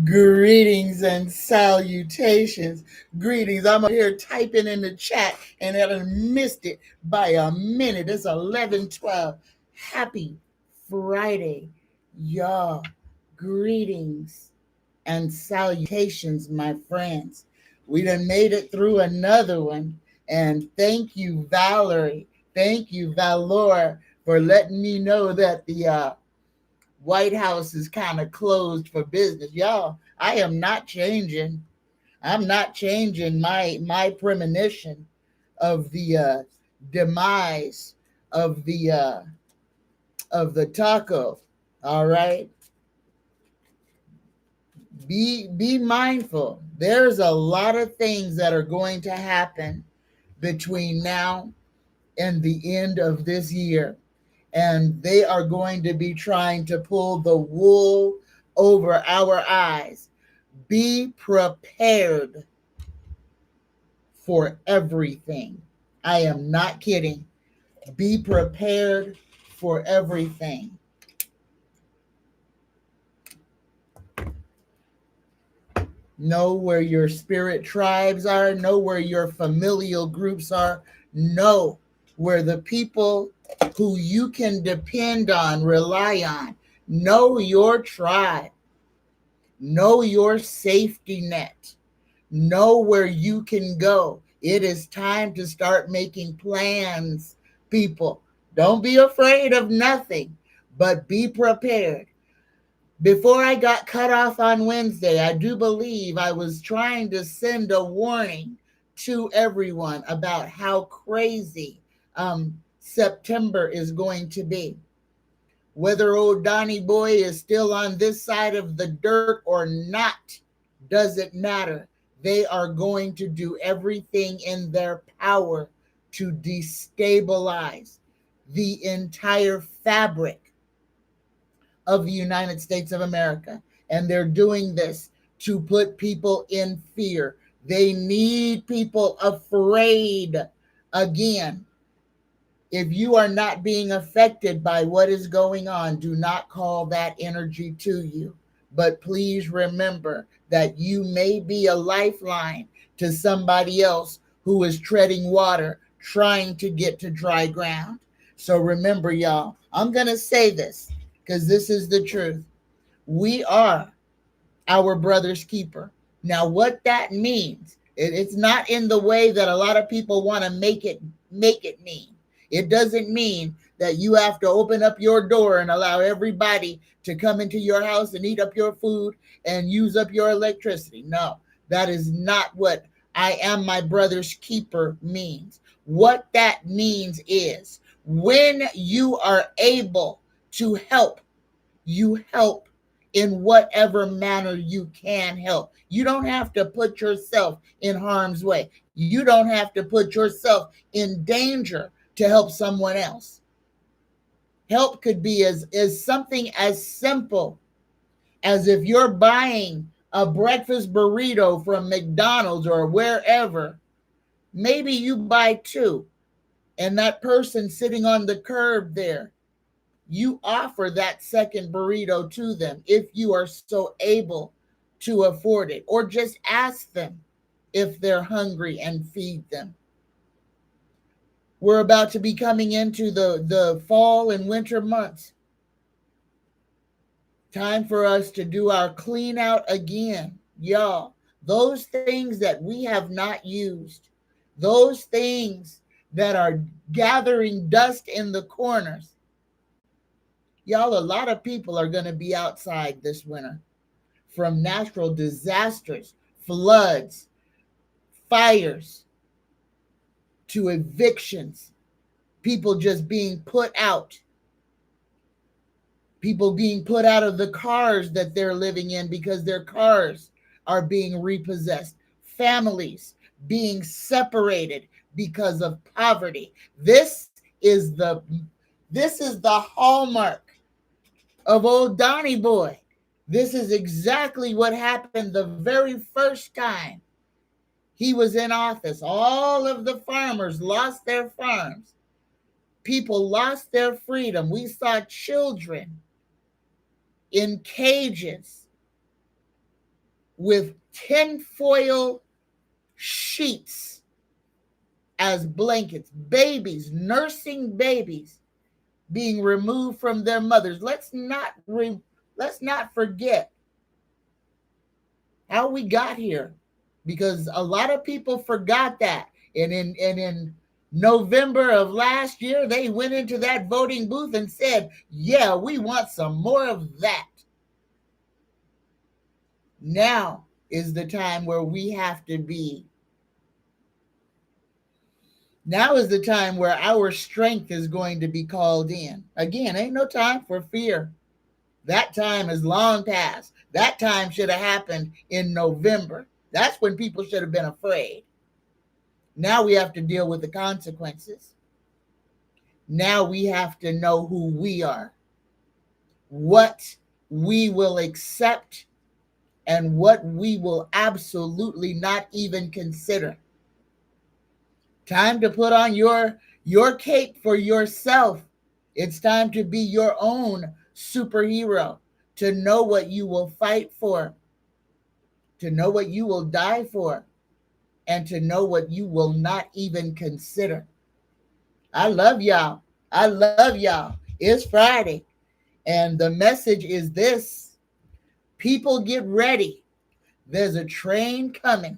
Greetings and salutations. Greetings. I'm here typing in the chat and I done missed it by a minute. It's 11:12. Happy Friday, y'all. Greetings and salutations, my friends. We done made it through another one. And thank you, Valerie. Thank you, Valor, for letting me know that the White House is kind of closed for business. Y'all, I am not changing. I'm not changing my premonition of the demise of the taco. All right. Be mindful. There's a lot of things that are going to happen between now and the end of this year. And they are going to be trying to pull the wool over our eyes. Be prepared for everything. I am not kidding. Be prepared for everything. Know where your spirit tribes are. Know where your familial groups are. Know where the people who you can depend on, rely on. Know your tribe. Know your safety net. Know where you can go. It is time to start making plans, people. Don't be afraid of nothing, but be prepared. Before I got cut off on Wednesday, I do believe I was trying to send a warning to everyone about how crazy September is going to be. Whether old Donnie Boy is still on this side of the dirt or not, doesn't matter. They are going to do everything in their power to destabilize the entire fabric of the United States of America. And they're doing this to put people in fear. They need people afraid. Again, if you are not being affected by what is going on, do not call that energy to you. But please remember that you may be a lifeline to somebody else who is treading water, trying to get to dry ground. So remember, y'all, I'm going to say this because this is the truth. We are our brother's keeper. Now, what that means, it's not in the way that a lot of people want to make it mean. It doesn't mean that you have to open up your door and allow everybody to come into your house and eat up your food and use up your electricity. No, that is not what I am my brother's keeper means. What that means is when you are able to help, you help in whatever manner you can help. You don't have to put yourself in harm's way. You don't have to put yourself in danger to help someone else. Help could be as something as simple as if you're buying a breakfast burrito from McDonald's or wherever, maybe you buy two, and that person sitting on the curb there, you offer that second burrito to them if you are so able to afford it, or just ask them if they're hungry and feed them. We're about to be coming into the fall and winter months. Time for us to do our clean out again, y'all. Those things that we have not used, those things that are gathering dust in the corners. Y'all, a lot of people are going to be outside this winter from natural disasters, floods, fires, to evictions, people just being put out, people being put out of the cars that they're living in because their cars are being repossessed, families being separated because of poverty. This is the hallmark of old Donnie Boy. This is exactly what happened the very first time he was in office. All of the farmers lost their farms. People lost their freedom. We saw children in cages with tinfoil sheets as blankets, babies, nursing babies being removed from their mothers. Let's not forget how we got here, because a lot of people forgot that. And in November of last year, they went into that voting booth and said, "Yeah, we want some more of that." Now is the time where we have to be. Now is the time where our strength is going to be called in. Again, ain't no time for fear. That time is long past. That time should have happened in November. That's when people should have been afraid. Now we have to deal with the consequences. Now we have to know who we are, what we will accept, and what we will absolutely not even consider. Time to put on your cape for yourself. It's time to be your own superhero, to know what you will fight for, to know what you will die for, and to know what you will not even consider. I love y'all. I love y'all. It's Friday, and the message is this: people, get ready. There's a train coming.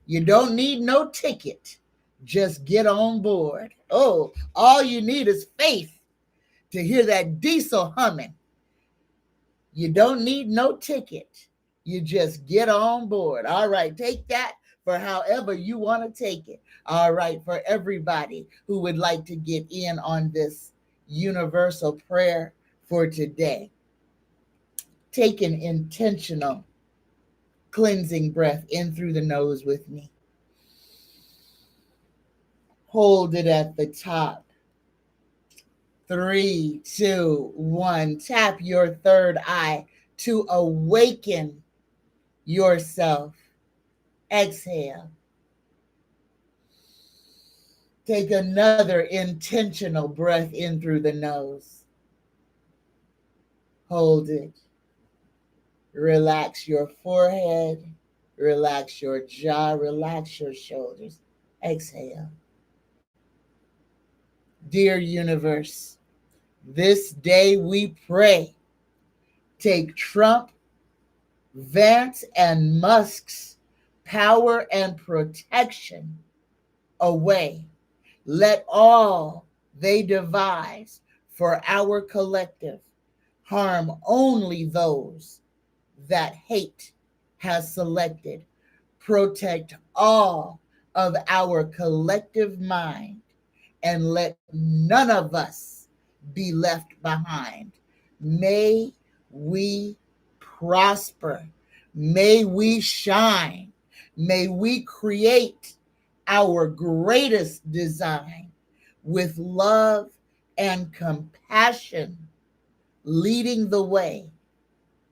You don't need no ticket. Just get on board. Oh, all you need is faith to hear that diesel humming. You don't need no ticket. You just get on board. All right, take that for however you want to take it. All right, for everybody who would like to get in on this universal prayer for today, take an intentional cleansing breath in through the nose with me. Hold it at the top. 3, 2, 1. Tap your third eye to awaken yourself. Exhale. Take another intentional breath in through the nose. Hold it. Relax your forehead. Relax your jaw. Relax your shoulders. Exhale. Dear universe, this day we pray. Take Trump, Vance, and Musk's power and protection away. Let all they devise for our collective harm only those that hate has selected. Protect all of our collective mind, and let none of us be left behind. May we prosper. May we shine. May we create our greatest design with love and compassion, leading the way.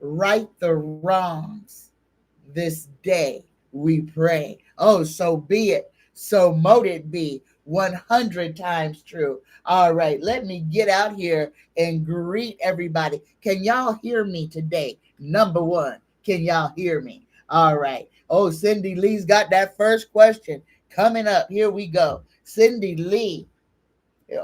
Right the wrongs this day, we pray. Oh, so be it. So mote it be. 100 times true. All right, let me get out here and greet everybody. Can y'all hear me today? Number one, can y'all hear me? All right. Oh, Cindy Lee's got that first question coming up. Here we go. Cindy Lee. Here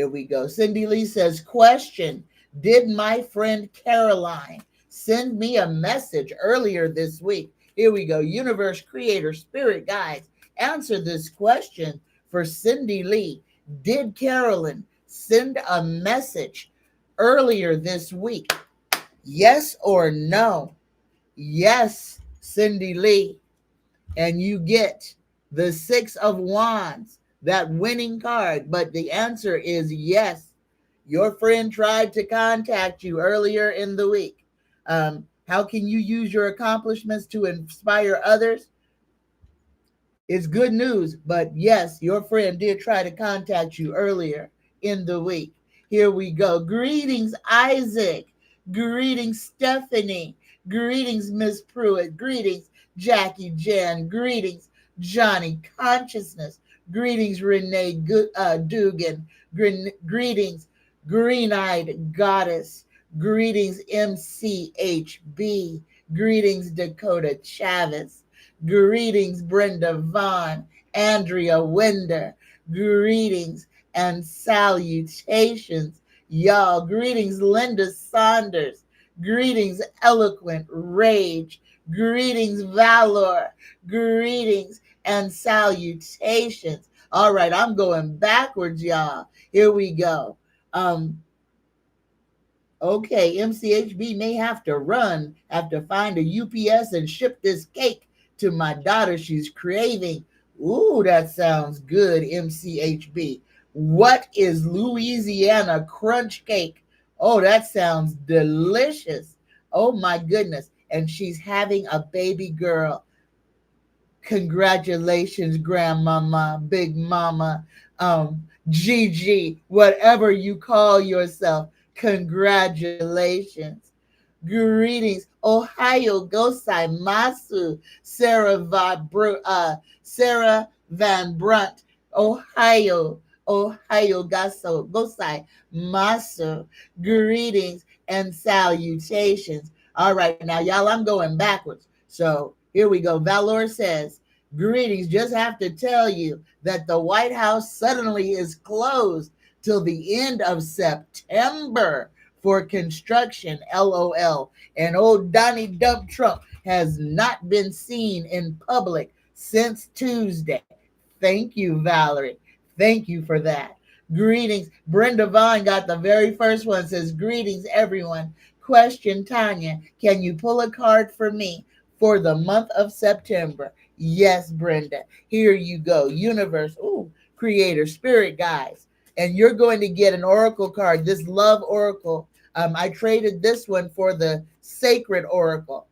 we go. Cindy Lee says, question: did my friend Caroline send me a message earlier this week? Here we go. Universe, creator, spirit guides, answer this question for Cindy Lee. Did Carolyn send a message earlier this week? Yes or no? Yes, Cindy Lee. And you get the 6 of Wands, that winning card. But the answer is yes. Your friend tried to contact you earlier in the week. How can you use your accomplishments to inspire others? It's good news, but yes, your friend did try to contact you earlier in the week. Here we go. Greetings, Isaac. Greetings, Stephanie. Greetings, Miss Pruitt. Greetings, Jackie Jan. Greetings, Johnny Consciousness. Greetings, Renee Dugan. Greetings, Green-Eyed Goddess. Greetings, MCHB. Greetings, Dakota Chavez. Greetings, Brenda Vaughn. Andrea Winder. Greetings and salutations, y'all. Greetings, Linda Saunders. Greetings, Eloquent Rage. Greetings, Valor. Greetings and salutations. All right, I'm going backwards, y'all. Here we go. Okay, MCHB may have to run, have to find a UPS and ship this cake to my daughter. She's craving. Ooh, that sounds good, MCHB. What is Louisiana crunch cake? Oh, that sounds delicious. Oh, my goodness. And she's having a baby girl. Congratulations, grandmama, big mama, Gigi, whatever you call yourself. Congratulations. Greetings, Ohio Gosai Masu, Sarah Van Brunt, Ohio Gosai Masu. Greetings and salutations. All right, now y'all, I'm going backwards. So here we go. Valor says, greetings. Just have to tell you that the White House suddenly is closed till the end of September for construction, LOL. And old Donnie Dump Trump has not been seen in public since Tuesday. Thank you, Valerie. Thank you for that. Greetings. Brenda Vaughn got the very first one. Says, greetings, everyone. Question, Tanya, can you pull a card for me for the month of September? Yes, Brenda. Here you go. Universe, creator, spirit guides. And you're going to get an oracle card, this love oracle. I traded this one for the sacred oracle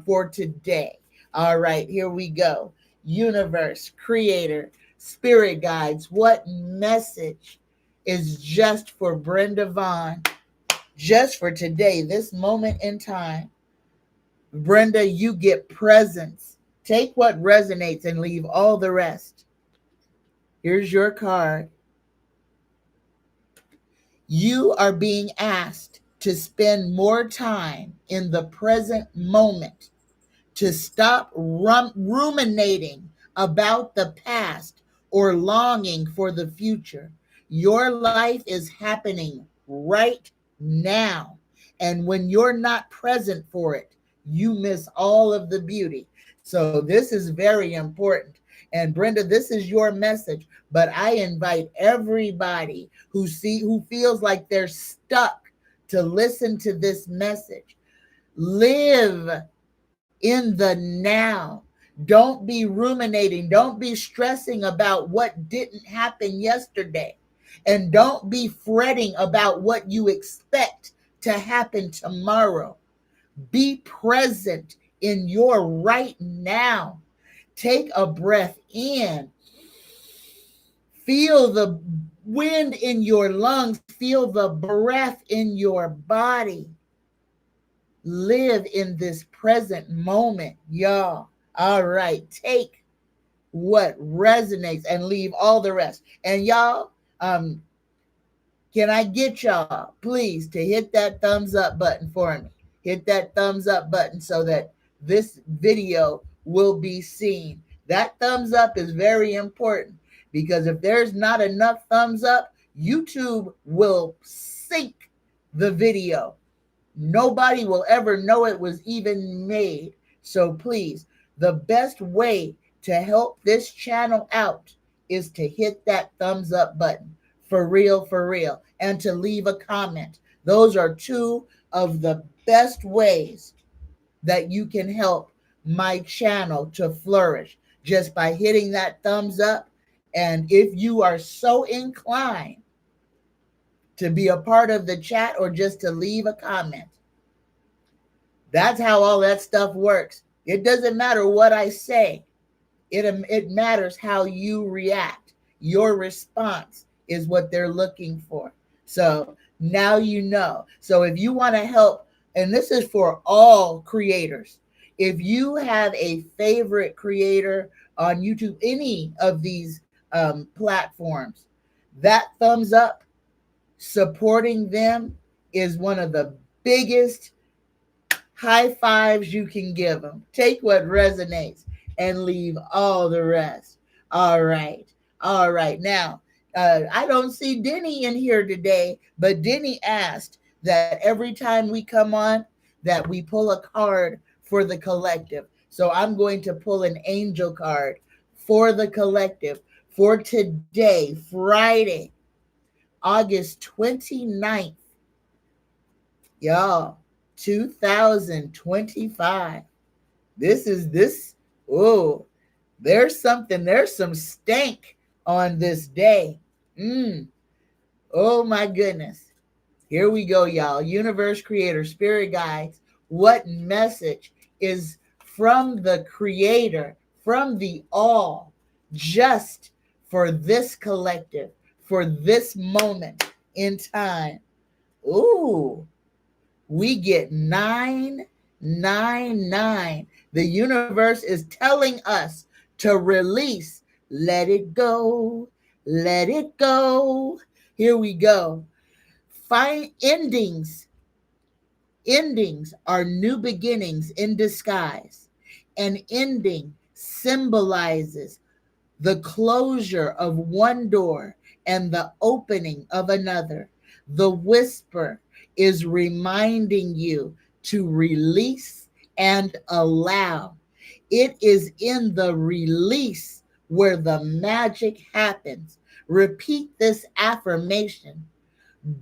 for today. All right, here we go. Universe, creator, spirit guides, what message is just for Brenda Vaughn, just for today, this moment in time? Brenda, you get presents. Take what resonates and leave all the rest. Here's your card. You are being asked to spend more time in the present moment, to stop ruminating about the past or longing for the future. Your life is happening right now. And when you're not present for it, you miss all of the beauty. So this is very important. And Brenda, this is your message, but I invite everybody who feels like they're stuck to listen to this message. Live in the now. Don't be ruminating. Don't be stressing about what didn't happen yesterday. And don't be fretting about what you expect to happen tomorrow. Be present in your right now. Take a breath in. Feel the wind in your lungs. Feel the breath in your body. Live in this present moment, y'all. All right. Take what resonates and leave all the rest. And y'all, can I get y'all, please, to hit that thumbs up button for me? Hit that thumbs up button so that this video will be seen. That thumbs up is very important, because if there's not enough thumbs up, YouTube will sink the video. Nobody will ever know it was even made. So please, the best way to help this channel out is to hit that thumbs up button. For real, and to leave a comment. Those are two of the best ways that you can help my channel to flourish, just by hitting that thumbs up. And if you are so inclined to be a part of the chat or just to leave a comment, that's how all that stuff works. It doesn't matter what I say. It matters how you react. Your response is what they're looking for. So now you know. So if you want to help, and this is for all creators, if you have a favorite creator on YouTube, any of these platforms, that thumbs up, supporting them is one of the biggest high fives you can give them. Take what resonates and leave all the rest. All right. All right. Now, I don't see Denny in here today, but Denny asked that every time we come on, that we pull a card for the collective. So I'm going to pull an angel card for the collective for today, Friday, August 29th. Y'all, 2025. This. Oh, there's some stank on this day. Oh my goodness. Here we go, y'all. Universe, creator, spirit guides. What message is from the creator, from the all, just for this collective, for this moment in time? Ooh, we get 999. The universe is telling us to release. Let it go. Let it go. Here we go. Find endings. Endings are new beginnings in disguise. An ending symbolizes the closure of one door and the opening of another. The whisper is reminding you to release and allow. It is in the release where the magic happens. Repeat this affirmation.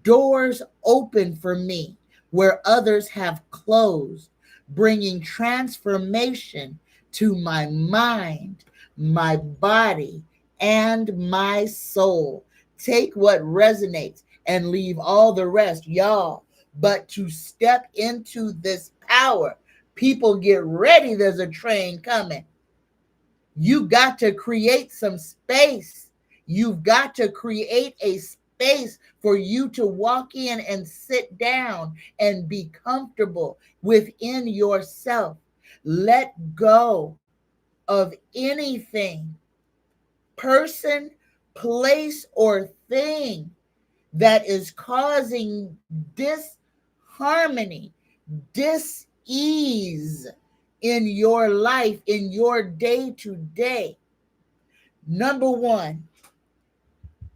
Doors open for me where others have closed, bringing transformation to my mind, my body, and my soul. Take what resonates and leave all the rest, y'all. But to step into this power, people get ready. There's a train coming. You got to create some space. You've got to create a space for you to walk in and sit down and be comfortable within yourself. Let go of anything, person, place, or thing that is causing disharmony, dis-ease in your life, in your day to day. Number one,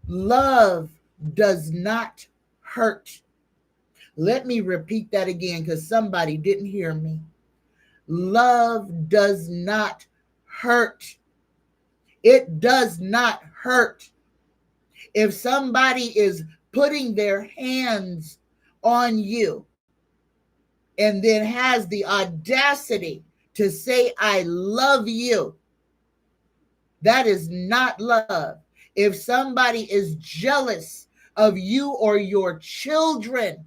love does not hurt. Let me repeat that again because somebody didn't hear me. Love does not hurt. It does not hurt. If somebody is putting their hands on you and then has the audacity to say, I love you, that is not love. If somebody is jealous of you or your children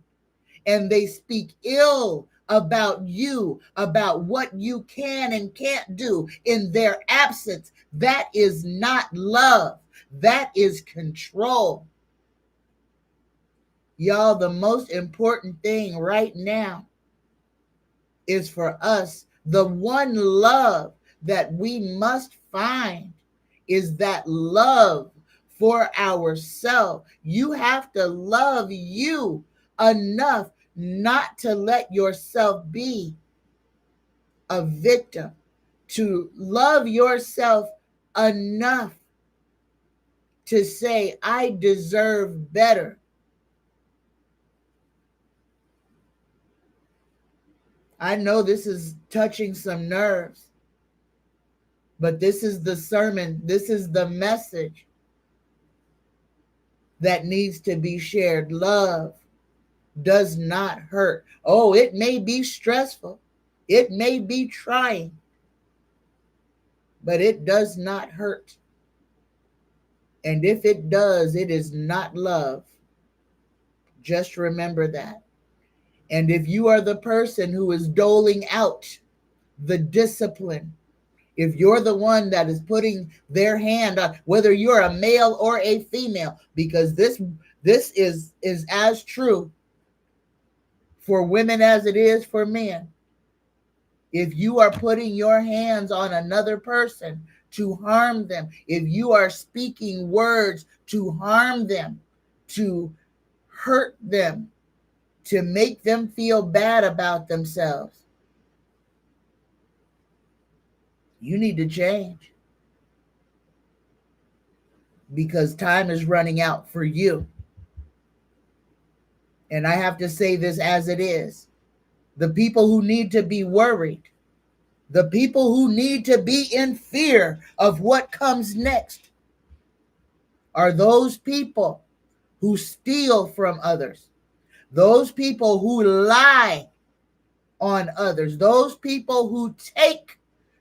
and they speak ill about you, about what you can and can't do in their absence, that is not love. That is control. Y'all, the most important thing right now is for us, the one love that we must find is that love for ourselves. You have to love you enough not to let yourself be a victim, to love yourself enough to say, I deserve better. I know this is touching some nerves, but this is the sermon, this is the message that needs to be shared. Love does not hurt. Oh, it may be stressful, it may be trying, but it does not hurt. And if it does, it is not love. Just remember that. And if you are the person who is doling out the discipline, if you're the one that is putting their hand on, whether you're a male or a female, because this is as true for women as it is for men. If you are putting your hands on another person to harm them, if you are speaking words to harm them, to hurt them, to make them feel bad about themselves. You need to change because time is running out for you. And I have to say this as it is. The people who need to be worried, the people who need to be in fear of what comes next are those people who steal from others, those people who lie on others, those people who take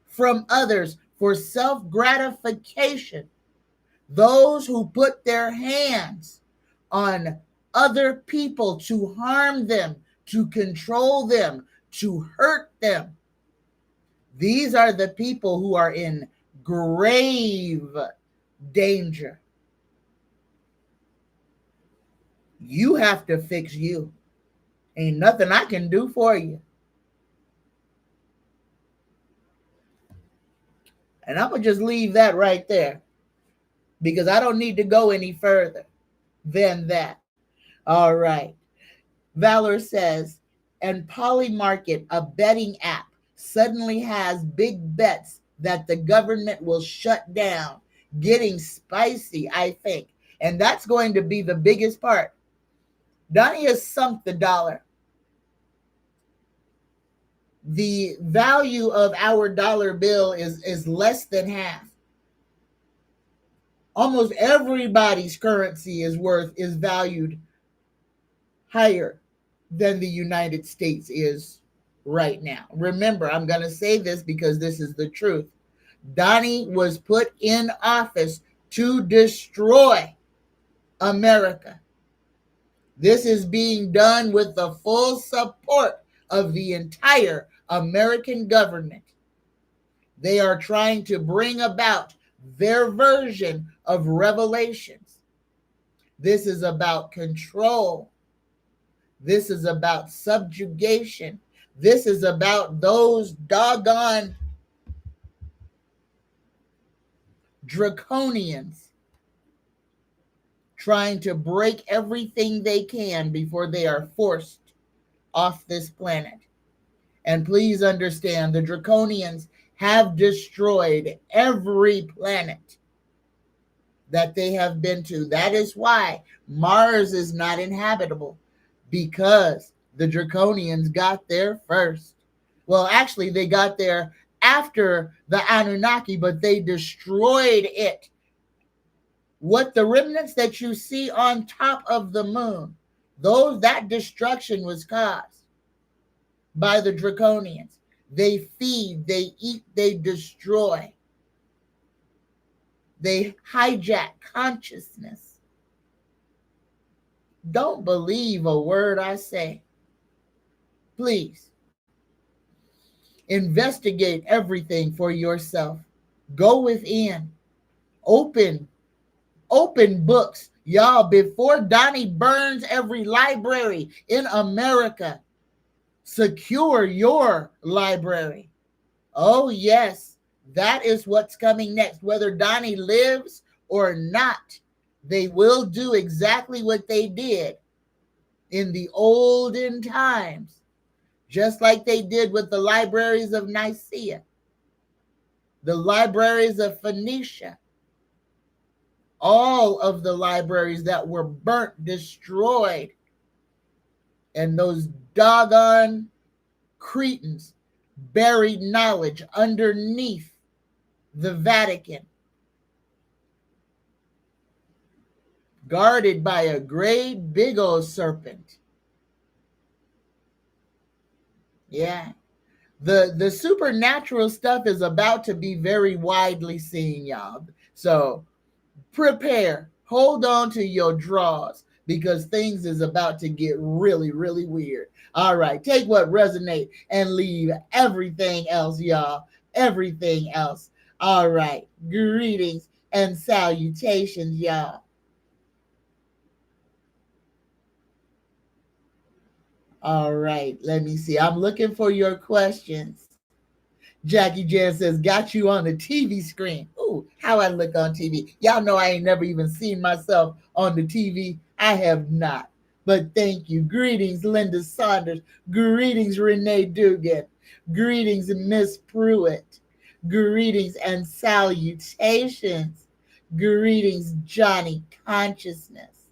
from others for self-gratification, those who put their hands on other people to harm them, to control them, to hurt them. These are the people who are in grave danger. You have to fix you. Ain't nothing I can do for you. And I'm going to just leave that right there because I don't need to go any further than that. All right. Valor says, and Polymarket, a betting app, suddenly has big bets that the government will shut down. Getting spicy, I think. And that's going to be the biggest part. Donnie has sunk the dollar. The value of our dollar bill is less than half. Almost everybody's currency is valued higher than the United States is right now. Remember, I'm going to say this because this is the truth. Donnie was put in office to destroy America. This is being done with the full support of the entire American government. They are trying to bring about their version of revelations. This is about control. This is about subjugation. This is about those doggone draconians trying to break everything they can before they are forced off this planet. And please understand, the draconians have destroyed every planet that they have been to. That is why Mars is not inhabitable, because the draconians got there first. Well, actually, they got there after the Anunnaki, but they destroyed it. What the remnants that you see on top of the moon, that destruction was caused by the draconians. They feed, they eat, they destroy. They hijack consciousness. Don't believe a word I say. Please investigate everything for yourself. Go within. Open books. Y'all, before Donnie burns every library in America, secure your library. Oh, yes, that is what's coming next. Whether Donnie lives or not, they will do exactly what they did in the olden times, just like they did with the libraries of Nicaea, the libraries of Phoenicia, all of the libraries that were burnt, destroyed, and those doggone Cretans buried knowledge underneath the Vatican, guarded by a great big old serpent. Yeah. The supernatural stuff is about to be very widely seen, y'all. So prepare. Hold on to your drawers because things is about to get really, really weird. All right. Take what resonate and leave everything else, y'all. Everything else. All right. Greetings and salutations, y'all. All right. Let me see. I'm looking for your questions. Jackie Jan says, got you on the TV screen. Ooh, how I look on TV. Y'all know I ain't never even seen myself on the TV. I have not. But thank you. Greetings, Linda Saunders. Greetings, Renee Dugan. Greetings, Miss Pruitt. Greetings and salutations. Greetings, Johnny Consciousness.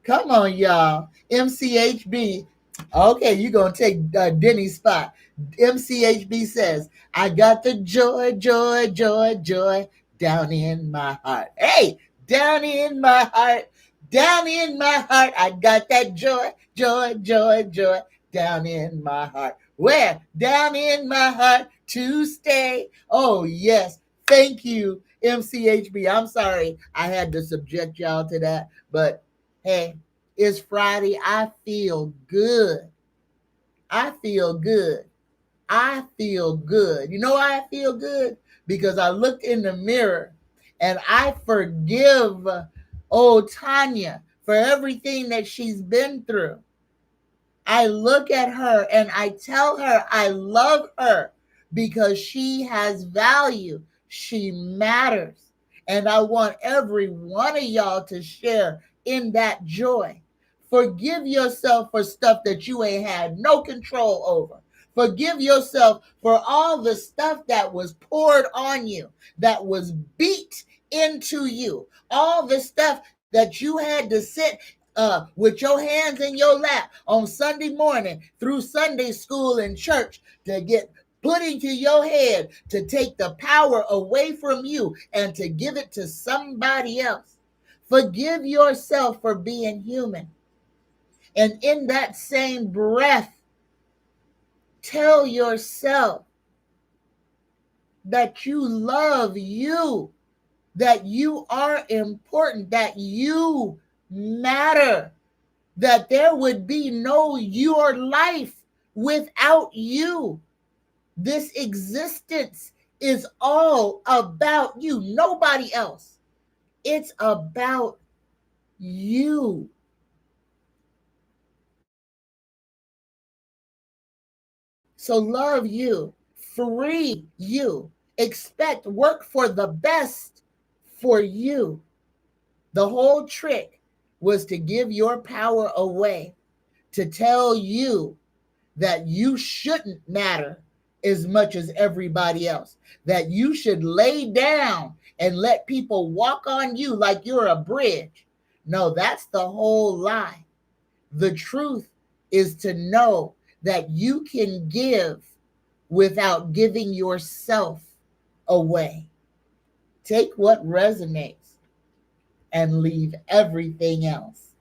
Come on, y'all. MCHB. Okay, you're going to take Denny's spot. MCHB says, I got the joy, joy, joy, joy down in my heart. Hey, down in my heart, down in my heart. I got that joy, joy, joy, joy down in my heart. Where? Down in my heart to stay. Oh, yes. Thank you, MCHB. I'm sorry I had to subject y'all to that, but hey, it's Friday. I feel good. I feel good. I feel good. You know why I feel good? Because I looked in the mirror and I forgive Tanya for everything that she's been through. I look at her and I tell her I love her because she has value. She matters. And I want every one of y'all to share in that joy. Forgive yourself for stuff that you ain't had no control over. Forgive yourself for all the stuff that was poured on you, that was beat into you, all the stuff that you had to sit with your hands in your lap on Sunday morning through Sunday school and church to get put into your head to take the power away from you and to give it to somebody else. Forgive yourself for being human. And in that same breath, tell yourself that you love you, that you are important, that you matter, that there would be no your life without you. This existence is all about you, nobody else. It's about you. So love you, free you, expect work for the best for you. The whole trick was to give your power away, to tell you that you shouldn't matter as much as everybody else, that you should lay down and let people walk on you like you're a bridge. No, that's the whole lie. The truth is to know that you can give without giving yourself away. Take what resonates and leave everything else.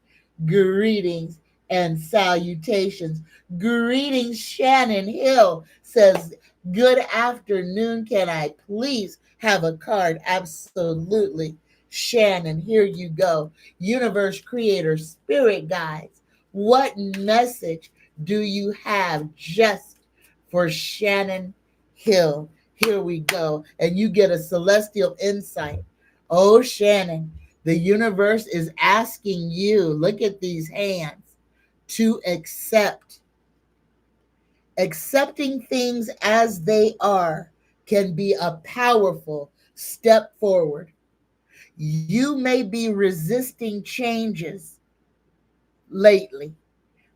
Greetings and salutations. Greetings, Shannon Hill says, good afternoon. Can I please have a card? Absolutely. Shannon, here you go. Universe Creator, Spirit Guides, what message do you have just for Shannon Hill? Here we go. And you get a celestial insight. Oh, Shannon, the universe is asking you, look at these hands, to accept. Accepting things as they are can be a powerful step forward. You may be resisting changes lately.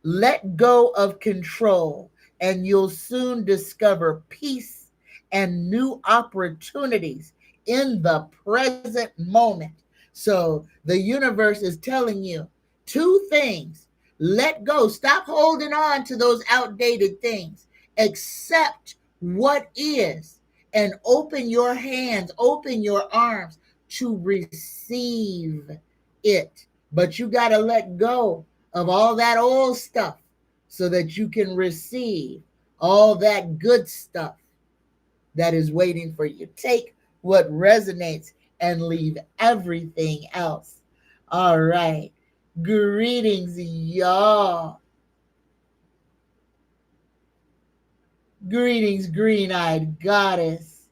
Let go of control, and you'll soon discover peace and new opportunities in the present moment. So the universe is telling you two things. Let go. Stop holding on to those outdated things. Accept what is and open your hands, open your arms to receive it. But you got to let go of all that old stuff so that you can receive all that good stuff that is waiting for you. Take what resonates and leave everything else. All right. Greetings, y'all. Greetings, green-eyed goddess.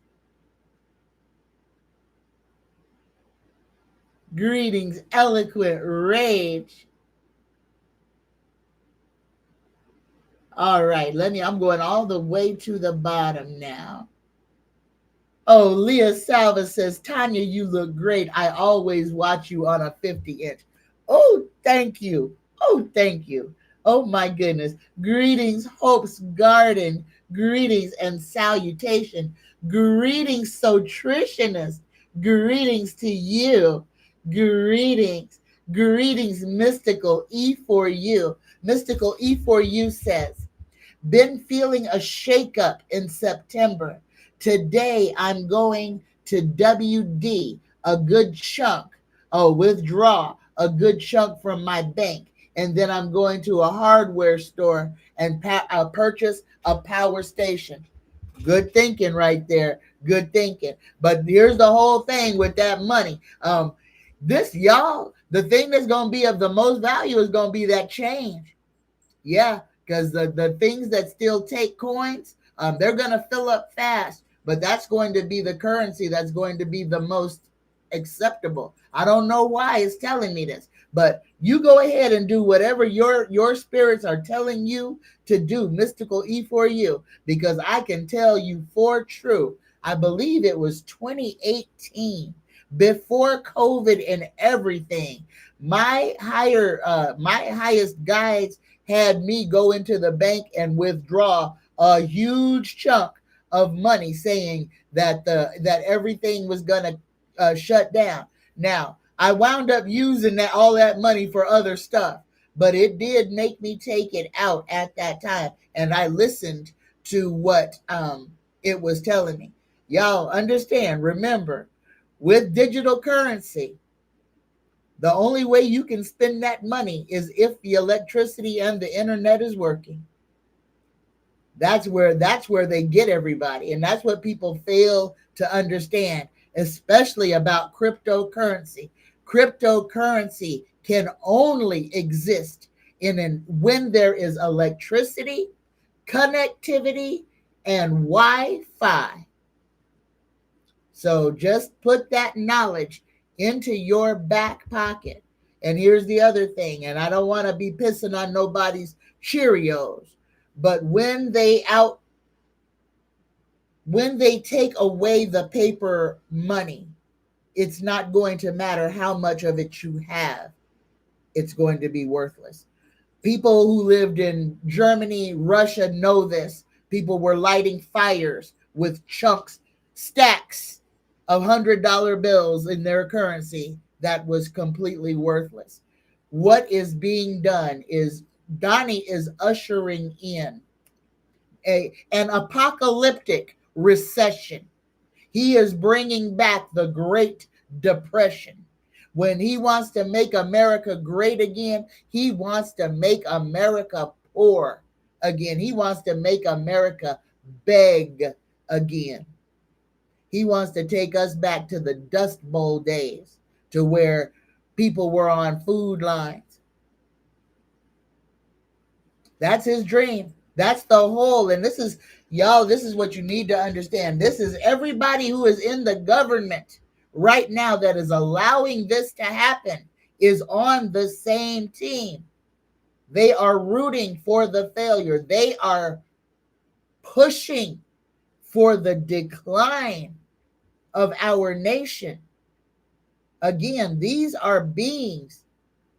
Greetings, eloquent rage. All right, I'm going all the way to the bottom now. Oh, Leah Salva says, Tanya, you look great. I always watch you on a 50-inch. Oh, thank you. Oh, thank you. Oh, my goodness. Greetings, Hope's Garden. Greetings and salutation. Greetings, Sotritionist. Greetings to you. Greetings. Greetings, Mystical E4U. Mystical E4U says, been feeling a shakeup in September. Today I'm going to WD, a good chunk, withdraw a good chunk from my bank. And then I'm going to a hardware store and purchase a power station. Good thinking right there. Good thinking. But here's the whole thing with that money. This, y'all, the thing that's going to be of the most value is going to be that change. Yeah, because the things that still take coins, they're going to fill up fast, but that's going to be the currency that's going to be the most acceptable. I don't know why it's telling me this, but you go ahead and do whatever your spirits are telling you to do, mystical E4U, because I can tell you for true, I believe it was 2018, before COVID and everything, my highest guides had me go into the bank and withdraw a huge chunk of money, saying that everything was gonna shut down. Now I wound up using all that money for other stuff, but it did make me take it out at that time, and I listened to what it was telling me. Y'all understand? Remember, with digital currency, the only way you can spend that money is if the electricity and the internet is working. That's where they get everybody, and that's what people fail to understand, especially about cryptocurrency. Cryptocurrency can only exist when there is electricity, connectivity, and Wi-Fi. So just put that knowledge into your back pocket. And here's the other thing, and I don't want to be pissing on nobody's Cheerios, but when they take away the paper money, it's not going to matter how much of it you have. It's going to be worthless. People who lived in Germany, Russia know this. People were lighting fires with stacks of $100 bills in their currency that was completely worthless. What is being done is Donnie is ushering in an apocalyptic recession. He is bringing back the Great Depression. When he wants to make America great again, he wants to make America poor again. He wants to make America beg again. He wants to take us back to the Dust Bowl days, to where people were on food lines. That's his dream. That's the whole. And this is, y'all, this is what you need to understand. This is everybody who is in the government right now that is allowing this to happen is on the same team. They are rooting for the failure. They are pushing for the decline of our nation. Again, these are beings,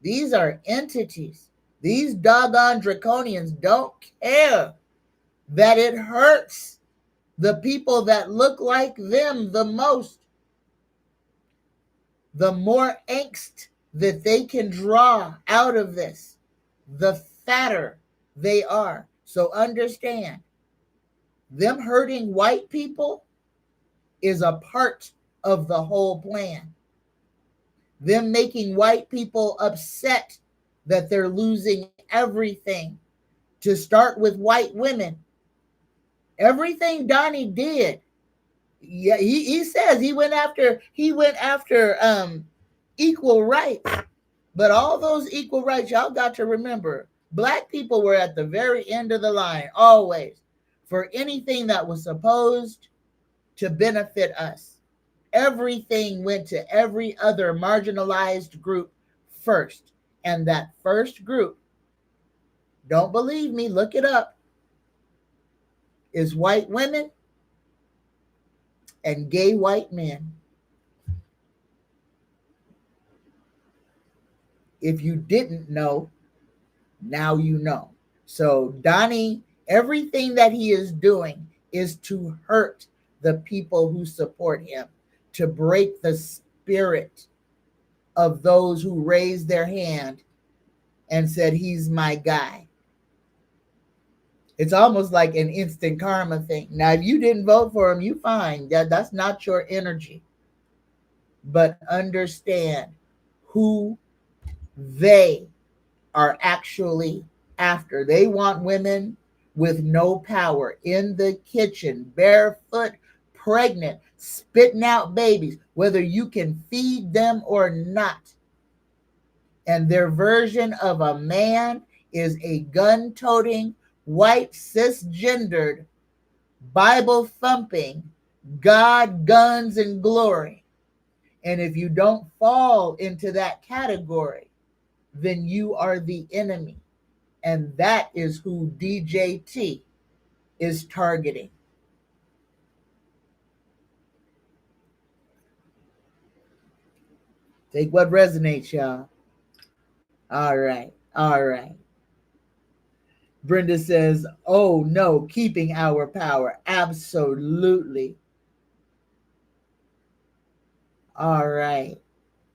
these are entities. These doggone draconians don't care that it hurts the people that look like them the most. The more angst that they can draw out of this, the fatter they are. So understand, them hurting white people is a part of the whole plan. Them making white people upset that they're losing everything. To start with white women, everything Donnie did, yeah, he says he went after equal rights. But all those equal rights, y'all got to remember, black people were at the very end of the line always for anything that was supposed to benefit us. Everything went to every other marginalized group first. And that first group, don't believe me, look it up, is white women and gay white men. If you didn't know, Now you know. So Donnie, everything that he is doing is to hurt the people who support him, to break the spirit of those who raised their hand and said, he's my guy. It's almost like an instant karma thing. Now, if you didn't vote for him, you fine. That's not your energy. But understand who they are actually after. They want women with no power in the kitchen, barefoot, pregnant, spitting out babies, whether you can feed them or not. And their version of a man is a gun-toting, white, cisgendered, Bible-thumping, God, guns, and glory. And if you don't fall into that category, then you are the enemy. And that is who DJT is targeting. Take what resonates, y'all. All right. All right. Brenda says, oh no, keeping our power. Absolutely. All right.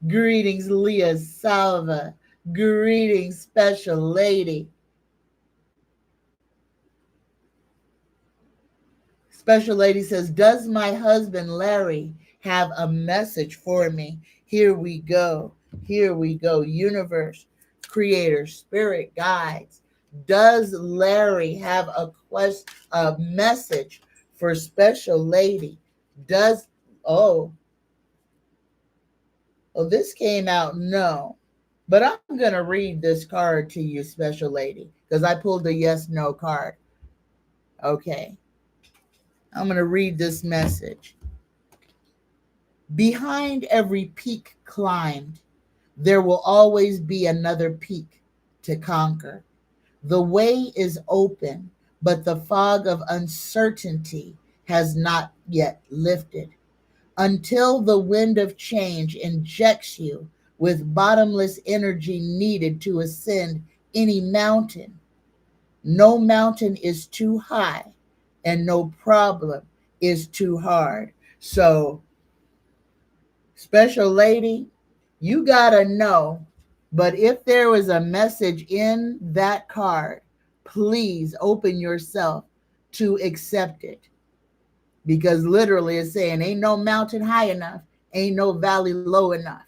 Greetings, Leah Salva. Greetings, special lady. Special lady says, does my husband Larry have a message for me? Here we go. Here we go. Universe, creator, spirit guides. Does Larry have a message for special lady? This came out no. But I'm going to read this card to you, special lady, because I pulled the yes, no card. Okay. I'm going to read this message. Behind every peak climbed, there will always be another peak to conquer. The way is open, but the fog of uncertainty has not yet lifted. Until the wind of change injects you with bottomless energy needed to ascend any mountain. No mountain is too high and no problem is too hard. So, special lady, you gotta know, but if there was a message in that card, please open yourself to accept it. Because literally it's saying, ain't no mountain high enough, ain't no valley low enough,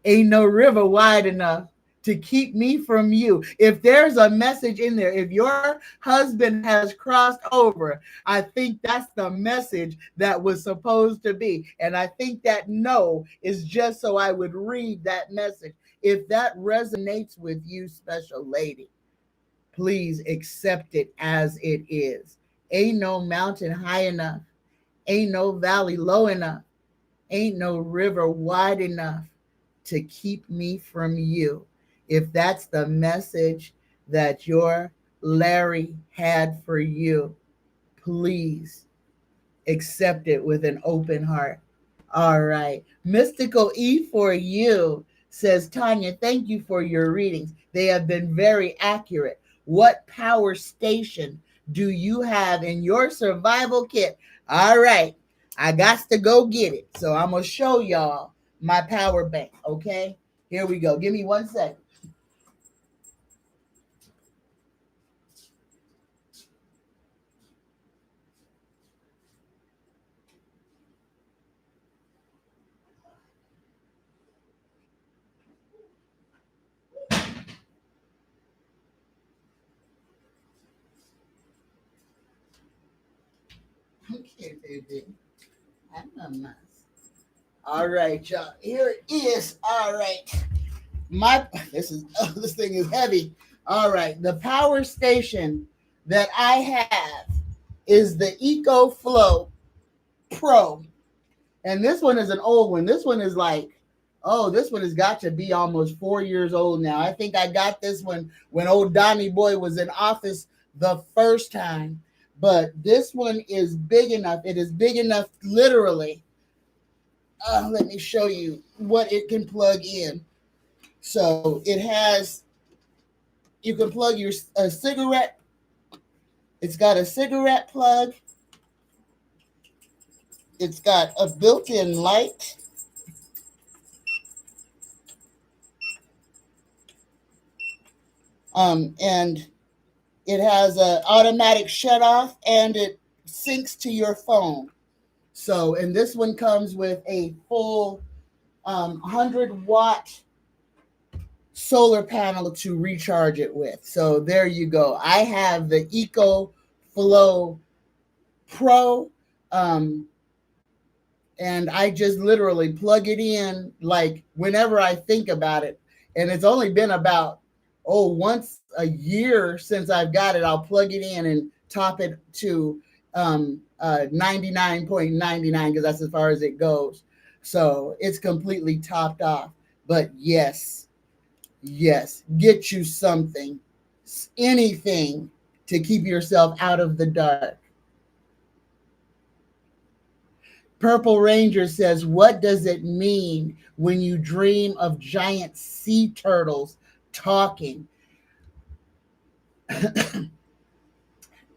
ain't no river wide enough to keep me from you. If there's a message in there, if your husband has crossed over, I think that's the message that was supposed to be. And I think that no is just so I would read that message. If that resonates with you, special lady, please accept it as it is. Ain't no mountain high enough, ain't no valley low enough, ain't no river wide enough to keep me from you. If that's the message that your Larry had for you, please accept it with an open heart. All right. Mystical E for you says, Tanya, thank you for your readings. They have been very accurate. What power station do you have in your survival kit? All right. I got to go get it. So I'm going to show y'all my power bank. Okay. Here we go. Give me 1 second. Okay, baby. I'm a mess. All right, y'all. Here it is. All right. This thing is heavy. All right. The power station that I have is the EcoFlow Pro. And this one is an old one. This one is this one has got to be almost 4 years old now. I think I got this one when old Donnie Boy was in office the first time. But this one is big enough. It is big enough, literally. Let me show you what it can plug in. So it has You can plug your cigarette. It's got a cigarette plug. It's got a built-in light. And it has an automatic shut off, and it syncs to your phone. So, and this one comes with a full 100-watt solar panel to recharge it with. So there you go. I have the Eco Flow Pro, and I just literally plug it in like whenever I think about it. And it's only been about once a year since I've got it. I'll plug it in and top it to 99.99 because that's as far as it goes. So it's completely topped off. But yes, get you something, anything to keep yourself out of the dark. Purple Ranger says, what does it mean when you dream of giant sea turtles talking?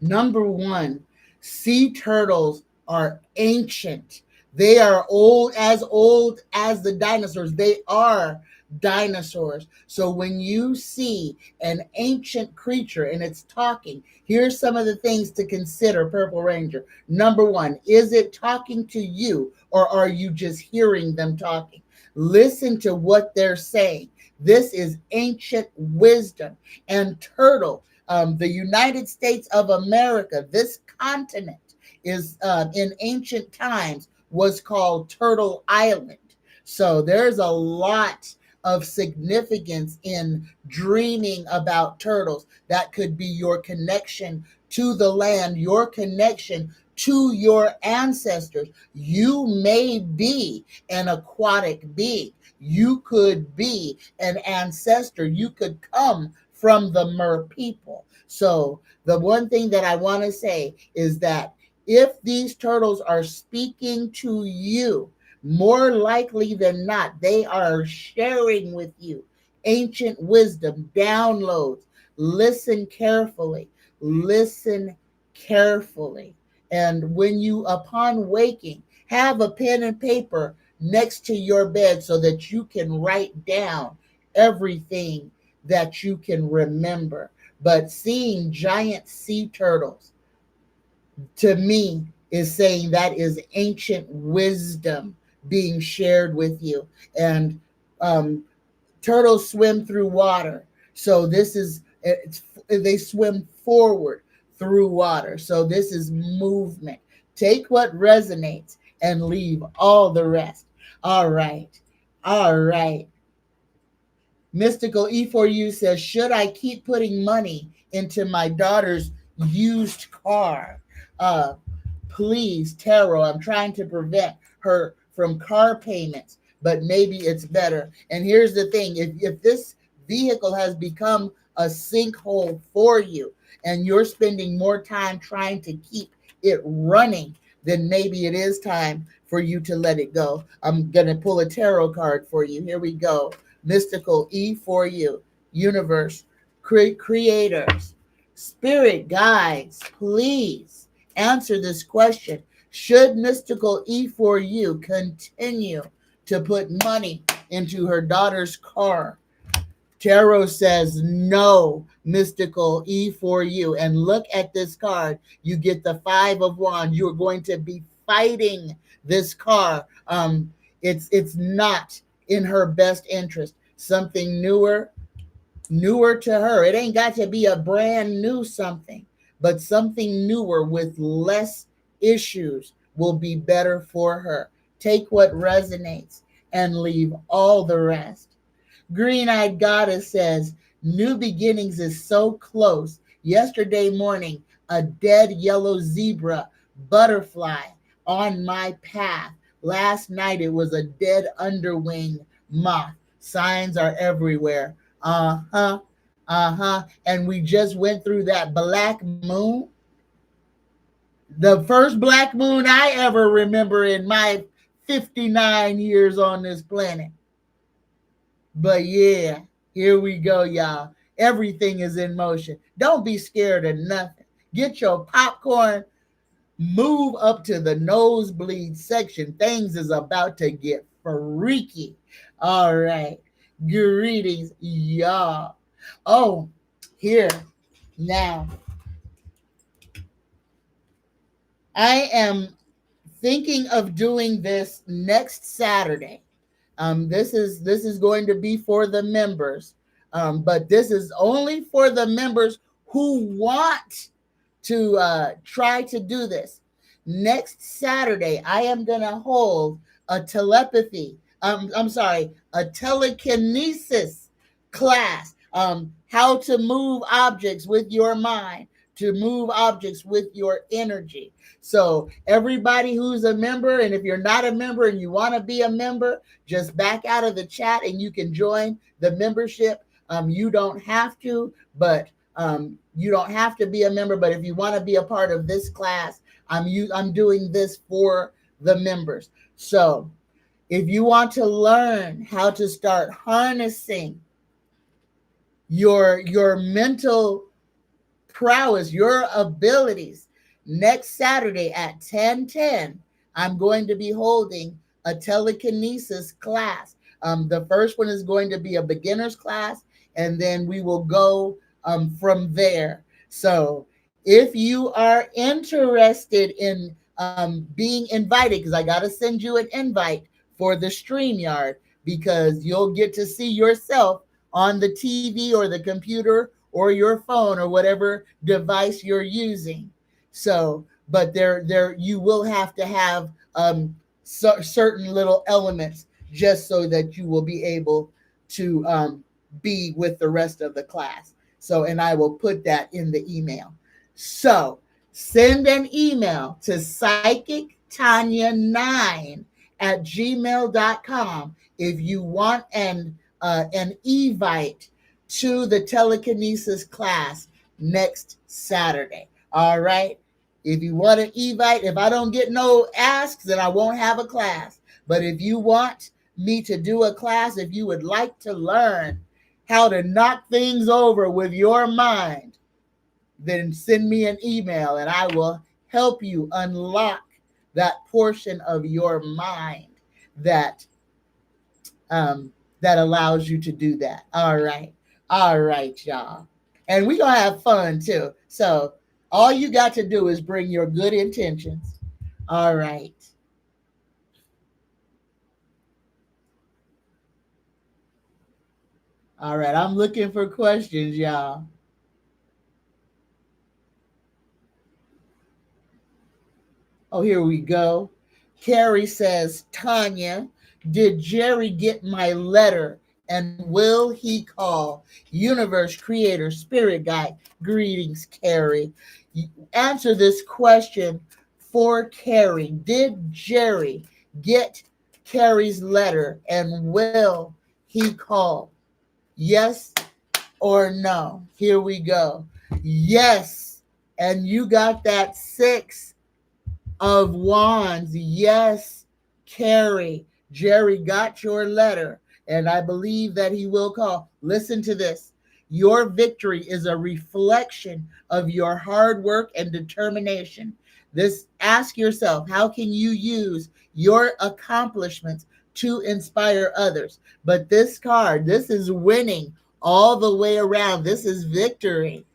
Number one, sea turtles are ancient. They are old as the dinosaurs. They are dinosaurs. So when you see an ancient creature and it's talking, here's some of the things to consider, Purple Ranger. Number one, is it talking to you, or are you just hearing them talking? Listen to what they're saying. This is ancient wisdom. And turtle, the United States of America, this continent is in ancient times was called Turtle Island. So there's a lot of significance in dreaming about turtles. That could be your connection to the land, your connection to your ancestors. You may be an aquatic being. You could be an ancestor. You could come from the Mer people. So the one thing that I want to say is that if these turtles are speaking to you, more likely than not, they are sharing with you ancient wisdom, downloads. Listen carefully. Listen carefully. And when you, upon waking, have a pen and paper next to your bed so that you can write down everything that you can remember. But seeing giant sea turtles, to me, is saying that is ancient wisdom being shared with you. And turtles swim through water. So they swim forward through water. So this is movement. Take what resonates and leave all the rest. All right. Mystical E4U says, should I keep putting money into my daughter's used car? Please, Tarot, I'm trying to prevent her from car payments, but maybe it's better. And here's the thing, if this vehicle has become a sinkhole for you and you're spending more time trying to keep it running, then maybe it is time for you to let it go. I'm going to pull a tarot card for you. Here we go. Mystical E4U, universe, creators, spirit guides, please answer this question. Should mystical E4U continue to put money into her daughter's car? Tarot says no, mystical E4U. And look at this card. You get the 5 of Wands. You're going to be fighting this car. It's not in her best interest. Something newer to her. It ain't got to be a brand new something, but something newer with less issues will be better for her. Take what resonates and leave all the rest. Green-eyed Goddess says, new beginnings is so close. Yesterday morning, a dead yellow zebra butterfly on my path. Last night, it was a dead underwing moth. Signs are everywhere. And we just went through that black moon. The first black moon I ever remember in my 59 years on this planet. But yeah, here we go, y'all. Everything is in motion. Don't be scared of nothing. Get your popcorn, move up to the nosebleed section. Things is about to get freaky. All right. Greetings, y'all. Oh, here. Now, I am thinking of doing this next Saturday. This is going to be for the members, but this is only for the members who want to try to do this. Next Saturday, I am going to hold a telepathy. I'm sorry, a telekinesis class. How to move objects with your mind, to move objects with your energy. So everybody who's a member, and if you're not a member and you want to be a member, just back out of the chat and you can join the membership. You don't have to, but you don't have to be a member. But if you want to be a part of this class, I'm doing this for the members. So if you want to learn how to start harnessing your mental prowess, your abilities, next Saturday at 10:10, I'm going to be holding a telekinesis class. The first one is going to be a beginner's class, and then we will go from there. So if you are interested in being invited, because I got to send you an invite for the StreamYard, because you'll get to see yourself on the TV or the computer or your phone or whatever device you're using. So, but there you will have to have certain little elements just so that you will be able to be with the rest of the class. So, and I will put that in the email. So send an email to psychictanya9@gmail.com if you want an evite to the telekinesis class next Saturday. All right. If you want an evite, if I don't get no asks, then I won't have a class. But if you want me to do a class, if you would like to learn how to knock things over with your mind, then send me an email and I will help you unlock that portion of your mind that that allows you to do that. All right. All right, y'all. And we're going to have fun too. So all you got to do is bring your good intentions. All right. All right. I'm looking for questions, y'all. Oh, here we go. Carrie says, Tanya, did Jerry get my letter? And will he call? Universe, creator, spirit guide. Greetings, Carrie. Answer this question for Carrie. Did Jerry get Carrie's letter and will he call? Yes or no? Here we go. Yes. And you got that 6 of wands. Yes, Carrie. Jerry got your letter, and I believe that he will call. Listen to this. Your victory is a reflection of your hard work and determination. Ask yourself, how can you use your accomplishments to inspire others? But this card, this is winning all the way around. This is victory.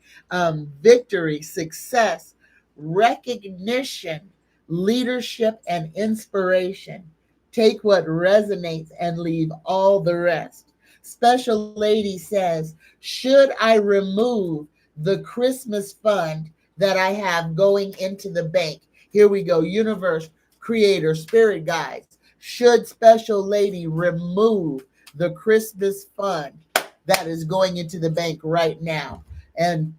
Victory, success, recognition, leadership, and inspiration. Take what resonates and leave all the rest. Special Lady says, should I remove the Christmas fund that I have going into the bank? Here we go. Universe, creator, spirit guides. Should Special Lady remove the Christmas fund that is going into the bank right now? And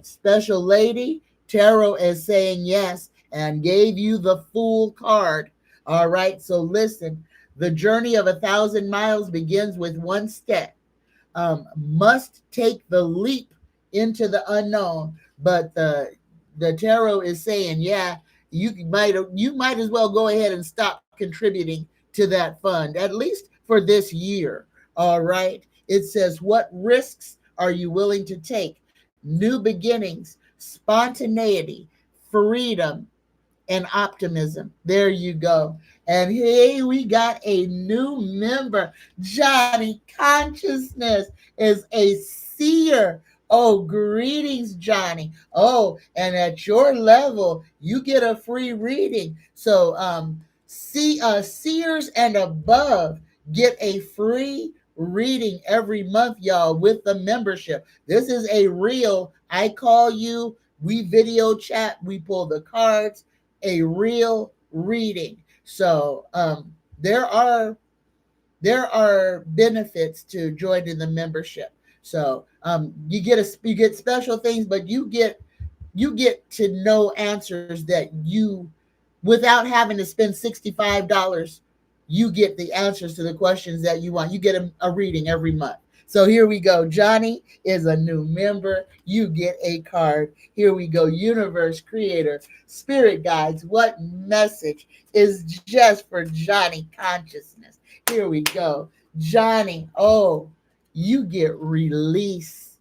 Special Lady, Tarot is saying yes and gave you the Fool card. All right, so listen, the journey of 1,000 miles begins with one step. Must take the leap into the unknown. But the tarot is saying, yeah, you might as well go ahead and stop contributing to that fund, at least for this year. All right. It says, what risks are you willing to take? New beginnings, spontaneity, freedom, and optimism. There you go. And hey, we got a new member. Johnny Consciousness is a seer. Oh, greetings, Johnny. Oh, and at your level, you get a free reading. So, seers and above get a free reading every month, y'all, with the membership. This is a real, I call you, we video chat, we pull the cards, a real reading. So there are benefits to joining the membership. So you get special things, but you get to know answers that you, without having to spend $65, you get the answers to the questions that you want. You get a reading every month. So here we go. Johnny is a new member. You get a card. Here we go. Universe, creator, spirit guides. What message is just for Johnny Consciousness? Here we go. Johnny, oh, you get release.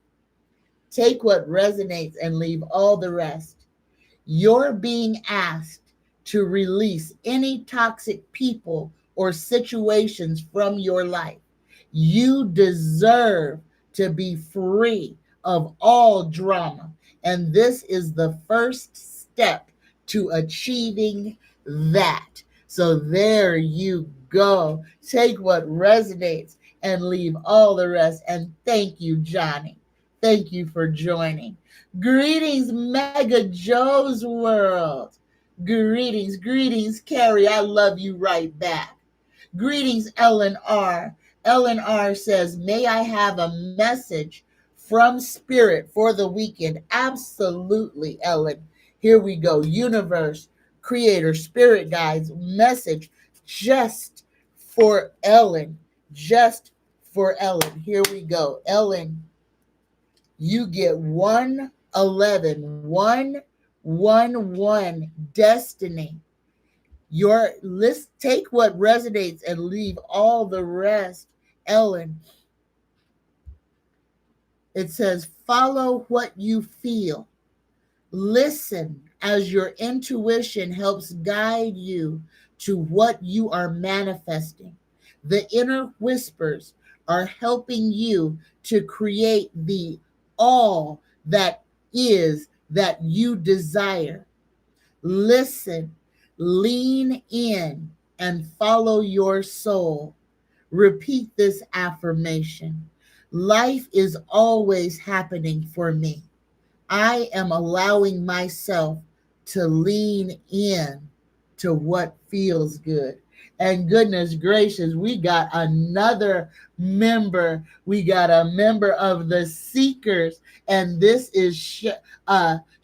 Take what resonates and leave all the rest. You're being asked to release any toxic people or situations from your life. You deserve to be free of all drama. And this is the first step to achieving that. So there you go. Take what resonates and leave all the rest. And thank you, Johnny. Thank you for joining. Greetings, Mega Joe's World. Greetings, Carrie. I love you right back. Greetings, Ellen R. Ellen R says, may I have a message from Spirit for the weekend? Absolutely, Ellen. Here we go. Universe, creator, spirit guides, message just for Ellen. Just for Ellen. Here we go. Ellen, you get 111, 111 destiny. Your list, take what resonates and leave all the rest. Ellen, it says, follow what you feel. Listen as your intuition helps guide you to what you are manifesting. The inner whispers are helping you to create the all that is that you desire. Listen, lean in, and follow your soul. Repeat this affirmation. Life is always happening for me. I am allowing myself to lean in to what feels good. And goodness gracious, we got another member. We got a member of the Seekers, and this is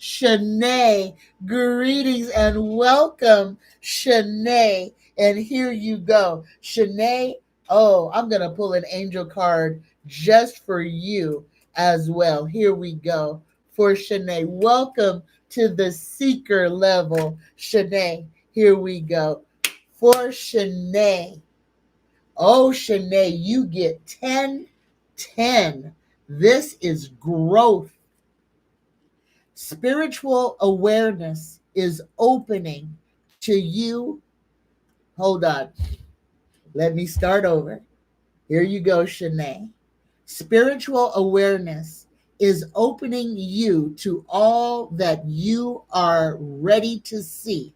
Shanae. Greetings and welcome, Shanae. And here you go. Shanae, oh, I'm going to pull an angel card just for you as well. Here we go. For Shanae, welcome to the Seeker level. Shanae, here we go. For Shanae, oh, Shanae, you get 10, 10. This is growth. Spiritual awareness is opening to you. Hold on. Let me start over. Here you go, Shanae. Spiritual awareness is opening you to all that you are ready to see.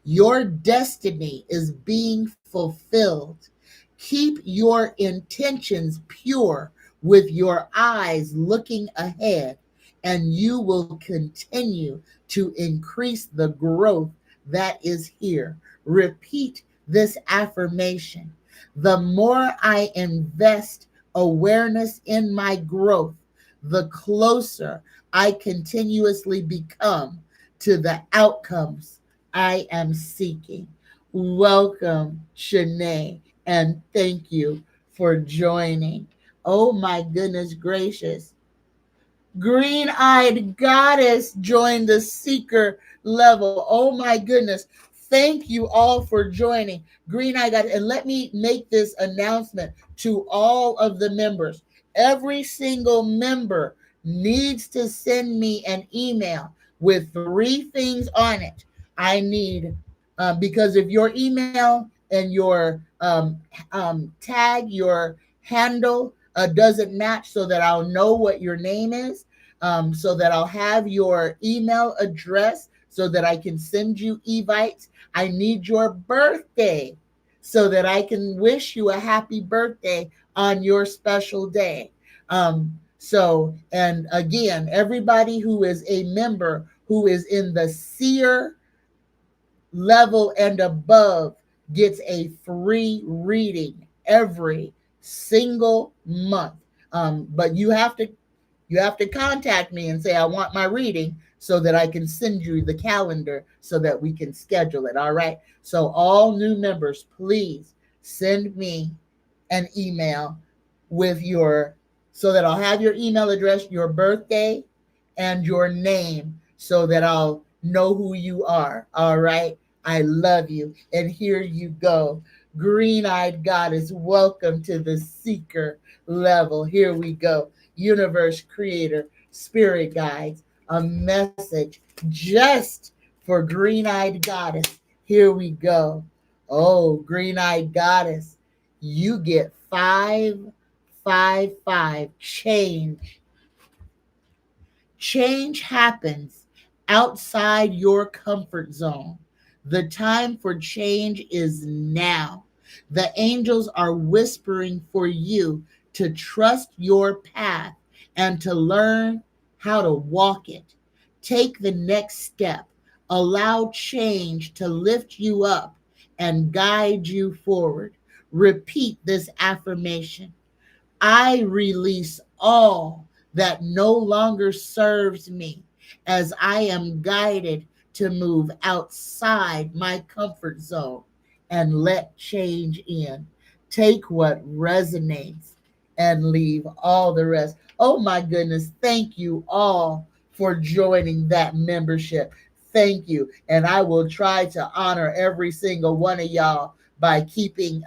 Your destiny is being fulfilled. Keep your intentions pure with your eyes looking ahead, and you will continue to increase the growth that is here. Repeat this affirmation. The more I invest awareness in my growth, the closer I continuously become to the outcomes I am seeking. Welcome, Shanae, and thank you for joining. Oh my goodness gracious. Green-eyed goddess joined the Seeker level. Oh my goodness. Thank you all for joining. Green-eyed goddess. And let me make this announcement to all of the members. every single member needs to send me an email with 3 things on it. I need, because if your email and your tag, your handle doesn't match, so that I'll know what your name is, so that I'll have your email address so that I can send you evites. I need your birthday so that I can wish you a happy birthday on your special day. And again, everybody who is a member who is in the seer level and above gets a free reading every single month. But you have to contact me and say, I want my reading, so that I can send you the calendar so that we can schedule it. All right. So all new members, please send me an email with your, so that I'll have your email address, your birthday, and your name, so that I'll know who you are. All right. I love you. And here you go. Green eyed goddess, welcome to the seeker level. Here we go. Universe creator, spirit guides, a message just for green eyed goddess. Here we go. Oh, green eyed goddess, you get 555 change. Change happens outside your comfort zone. The time for change is now. The angels are whispering for you to trust your path and to learn how to walk it. Take the next step. Allow change to lift you up and guide you forward. Repeat this affirmation: I release all that no longer serves me, as I am guided to move outside my comfort zone and let change in. Take what resonates and leave all the rest. Oh my goodness. Thank you all for joining that membership. Thank you. And I will try to honor every single one of y'all by keeping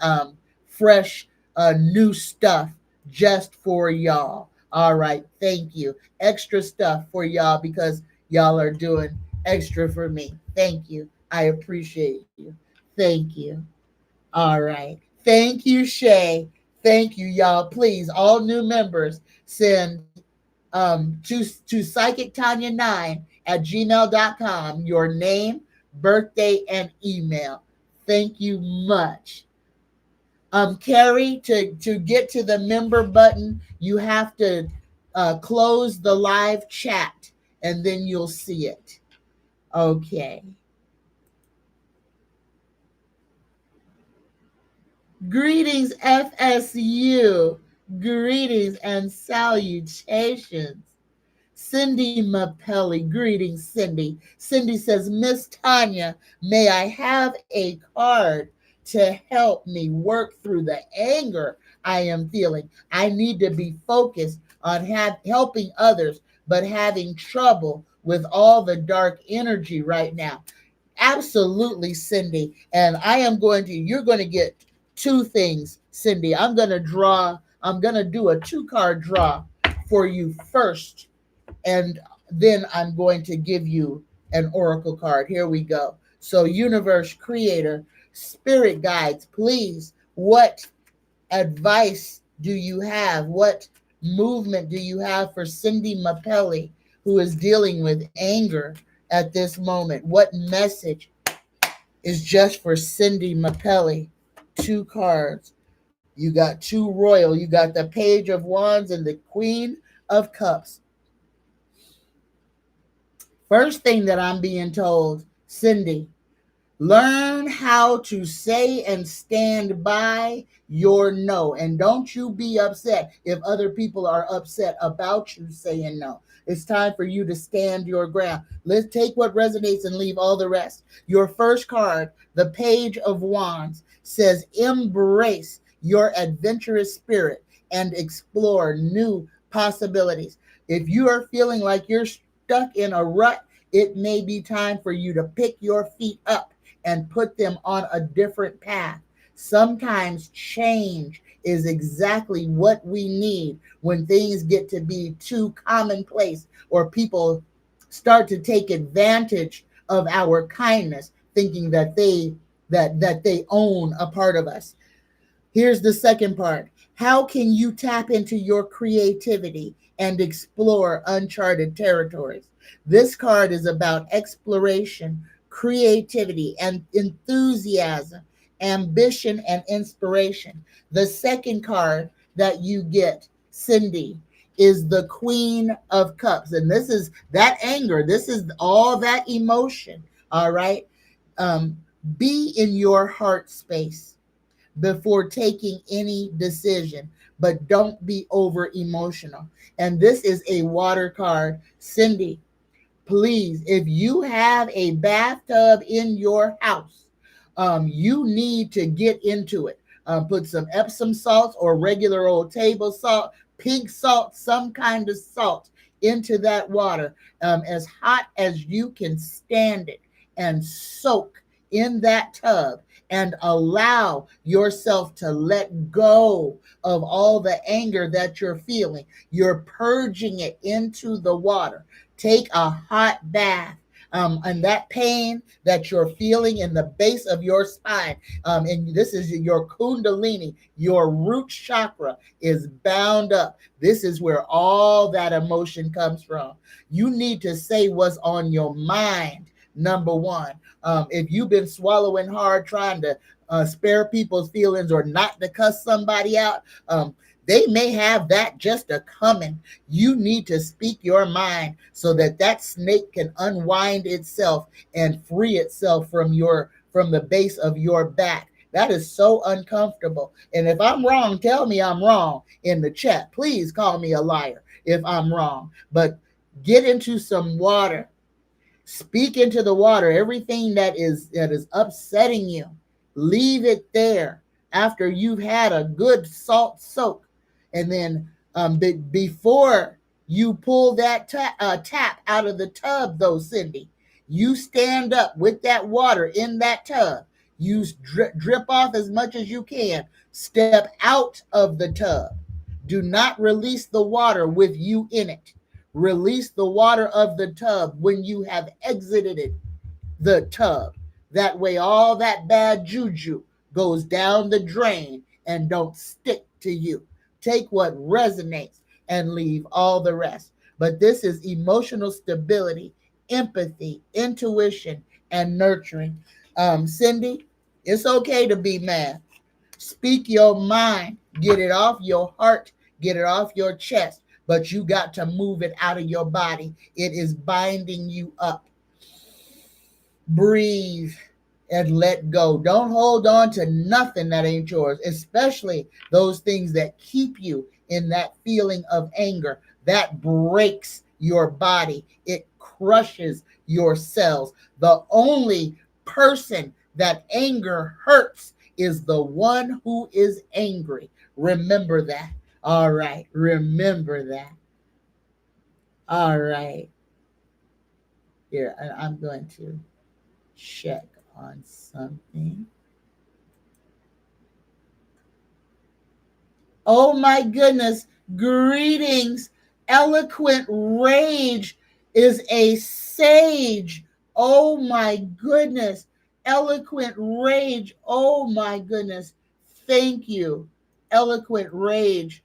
fresh, new stuff just for y'all. All right. Thank you. Extra stuff for y'all because y'all are doing extra for me. Thank you. I appreciate you. Thank you. All right. Thank you, Shay. Thank you, y'all. Please, all new members, send to psychictanya9@gmail.com your name, birthday, and email. Thank you much. Carrie, to get to the member button, you have to close the live chat and then you'll see it. Okay. Greetings, FSU. Greetings and salutations. Cindy Mapelli. Greetings, Cindy. Cindy says, Miss Tanya, may I have a card to help me work through the anger I am feeling? I need to be focused on helping others, but having trouble with all the dark energy right now. Absolutely, Cindy. And you're going to get 2 things, Cindy. I'm going to do a 2-card draw for you first, and then I'm going to give you an oracle card. Here we go. So, universe creator, spirit guides, please, what advice do you have? What movement do you have for Cindy Mapelli, who is dealing with anger at this moment? What message is just for Cindy Mapelli? 2 cards. You got 2 royal. You got the Page of Wands and the Queen of Cups. First thing that I'm being told, Cindy, learn how to say and stand by your no. And don't you be upset if other people are upset about you saying no. It's time for you to stand your ground. Let's take what resonates and leave all the rest. Your first card, the Page of Wands, says embrace your adventurous spirit and explore new possibilities. If you are feeling like you're stuck in a rut, it may be time for you to pick your feet up and put them on a different path. Sometimes change is exactly what we need when things get to be too commonplace or people start to take advantage of our kindness, thinking that they own a part of us. Here's the second part. How can you tap into your creativity and explore uncharted territories? This card is about exploration, creativity, and enthusiasm, ambition, and inspiration. The second card that you get, Cindy, is the Queen of Cups. And this is that anger. This is all that emotion. All right. Um, be in your heart space before taking any decision, but don't be over emotional. And this is a water card. Cindy, please, if you have a bathtub in your house, you need to get into it. Put some Epsom salt or regular old table salt, pink salt, some kind of salt into that water, as hot as you can stand it, and soak in that tub and allow yourself to let go of all the anger that you're feeling. You're purging it into the water. Take a hot bath. And that pain that you're feeling in the base of your spine, and this is your kundalini, your root chakra is bound up. This is where all that emotion comes from. You need to say what's on your mind, number one. If you've been swallowing hard trying to spare people's feelings or not to cuss somebody out, they may have that just a coming. You need to speak your mind so that that snake can unwind itself and free itself from the base of your back. That is so uncomfortable. And if I'm wrong, tell me I'm wrong in the chat. Please call me a liar if I'm wrong. But get into some water. Speak into the water. Everything that is upsetting you, leave it there after you've had a good salt soak. And then before you pull that tap out of the tub, though, Cindy, you stand up with that water in that tub. You drip off as much as you can. Step out of the tub. Do not release the water with you in it. Release the water of the tub when you have exited the tub. That way, all that bad juju goes down the drain and don't stick to you. Take what resonates and leave all the rest. But this is emotional stability, empathy, intuition, and nurturing. Cindy, it's okay to be mad. Speak your mind, get it off your heart, get it off your chest, but you got to move it out of your body. It is binding you up. Breathe and let go. Don't hold on to nothing that ain't yours, especially those things that keep you in that feeling of anger. That breaks your body, it crushes your cells. The only person that anger hurts is the one who is angry. Remember that. All right. Remember that. All right. Here, I'm going to check on something. Oh my goodness. Greetings. Eloquent Rage is a sage. Oh my goodness. Eloquent Rage. Oh my goodness. Thank you. Eloquent Rage.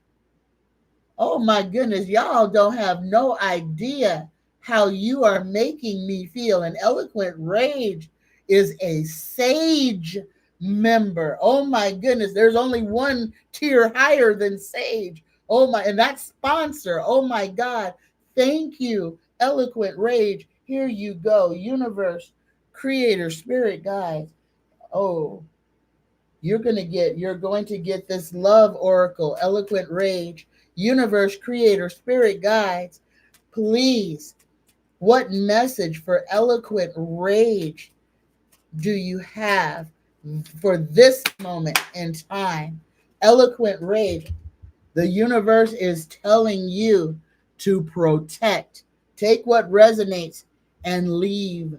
Oh my goodness. Y'all don't have no idea how you are making me feel. An Eloquent Rage is a sage member. Oh my goodness. There's only one tier higher than sage. Oh my, and that's sponsor. Oh my God. Thank you, Eloquent Rage. Here you go. Universe, creator, spirit guides. Oh, you're going to get this love oracle, Eloquent Rage, universe, creator, spirit guides. Please, what message for Eloquent Rage do you have for this moment in time? Eloquent Rage, the universe is telling you to protect. Take what resonates and leave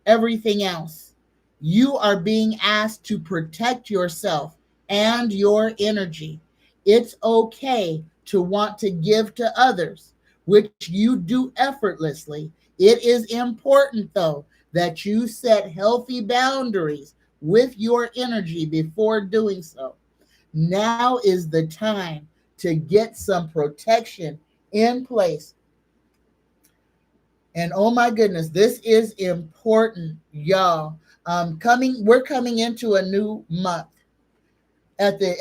everything else. You are being asked to protect yourself and your energy. It's okay to want to give to others, which you do effortlessly. It is important, though, that you set healthy boundaries with your energy before doing so. Now is the time to get some protection in place. And oh my goodness, this is important, y'all. We're coming into a new month at the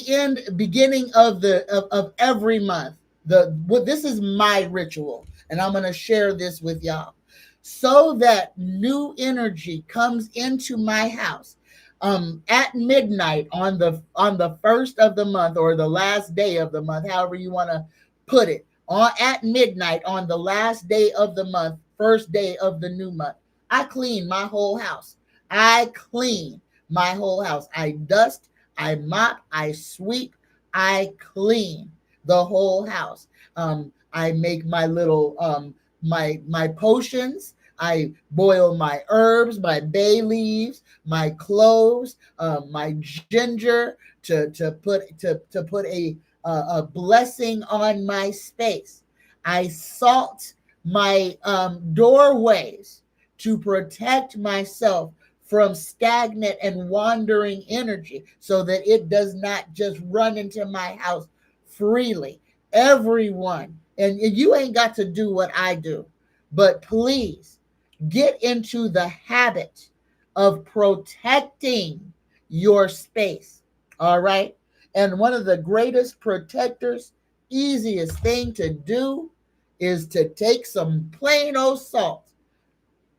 end beginning of every month. This is my ritual, and I'm going to share this with y'all so that new energy comes into my house at midnight on the first of the month, or the last day of the month, however you want to put it. On at midnight on the last day of the month, first day of the new month, I clean my whole house. I clean my whole house. I dust, I mop, I sweep, I clean the whole house. I make my little my potions. I boil my herbs, my bay leaves, my cloves, my ginger to put a blessing on my space. I salt my doorways to protect myself from stagnant and wandering energy so that it does not just run into my house freely. Everyone, and you ain't got to do what I do, but please get into the habit of protecting your space. All right. And one of the greatest protectors, easiest thing to do is to take some plain old salt.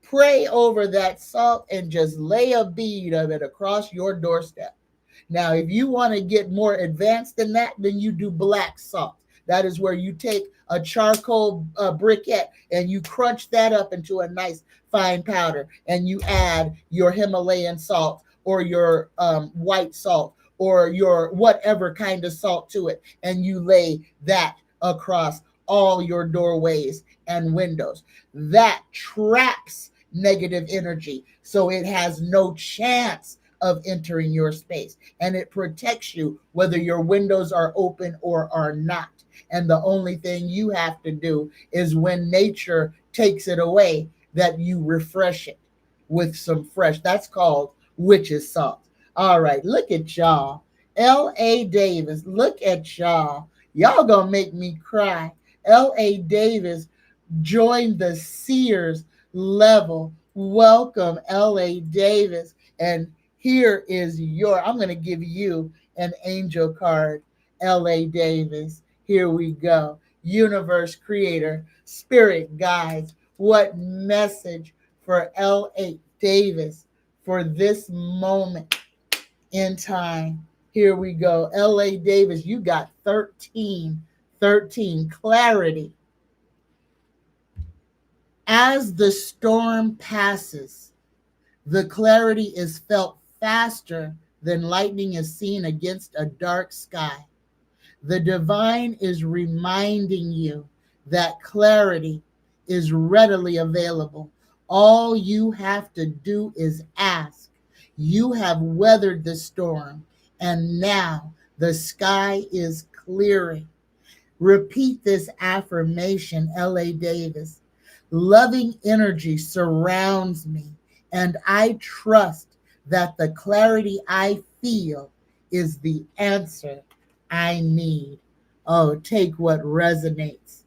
Pray over that salt and just lay a bead of it across your doorstep. Now, if you want to get more advanced than that, then you do black salt. That is where you take a charcoal briquette and you crunch that up into a nice fine powder, and you add your Himalayan salt or your white salt or your whatever kind of salt to it, and you lay that across all your doorways and windows. That traps negative energy, so it has no chance of entering your space, and it protects you whether your windows are open or are not. And the only thing you have to do is when nature takes it away, that you refresh it with some fresh. That's called witch's salt. All right, look at y'all. L.A. Davis, look at y'all. Y'all gonna make me cry. L.A. Davis joined the Sears level. Welcome, L.A. Davis. And here is I'm going to give you an angel card, L.A. Davis. Here we go. Universe creator, spirit guides. What message for L.A. Davis for this moment in time? Here we go. L.A. Davis, you got 13. Clarity. As the storm passes, the clarity is felt faster than lightning is seen against a dark sky. The divine is reminding you that clarity is readily available. All you have to do is ask. You have weathered the storm, and now the sky is clearing. Repeat this affirmation, L.A. Davis. Loving energy surrounds me, and I trust that the clarity I feel is the answer I need. Oh, take what resonates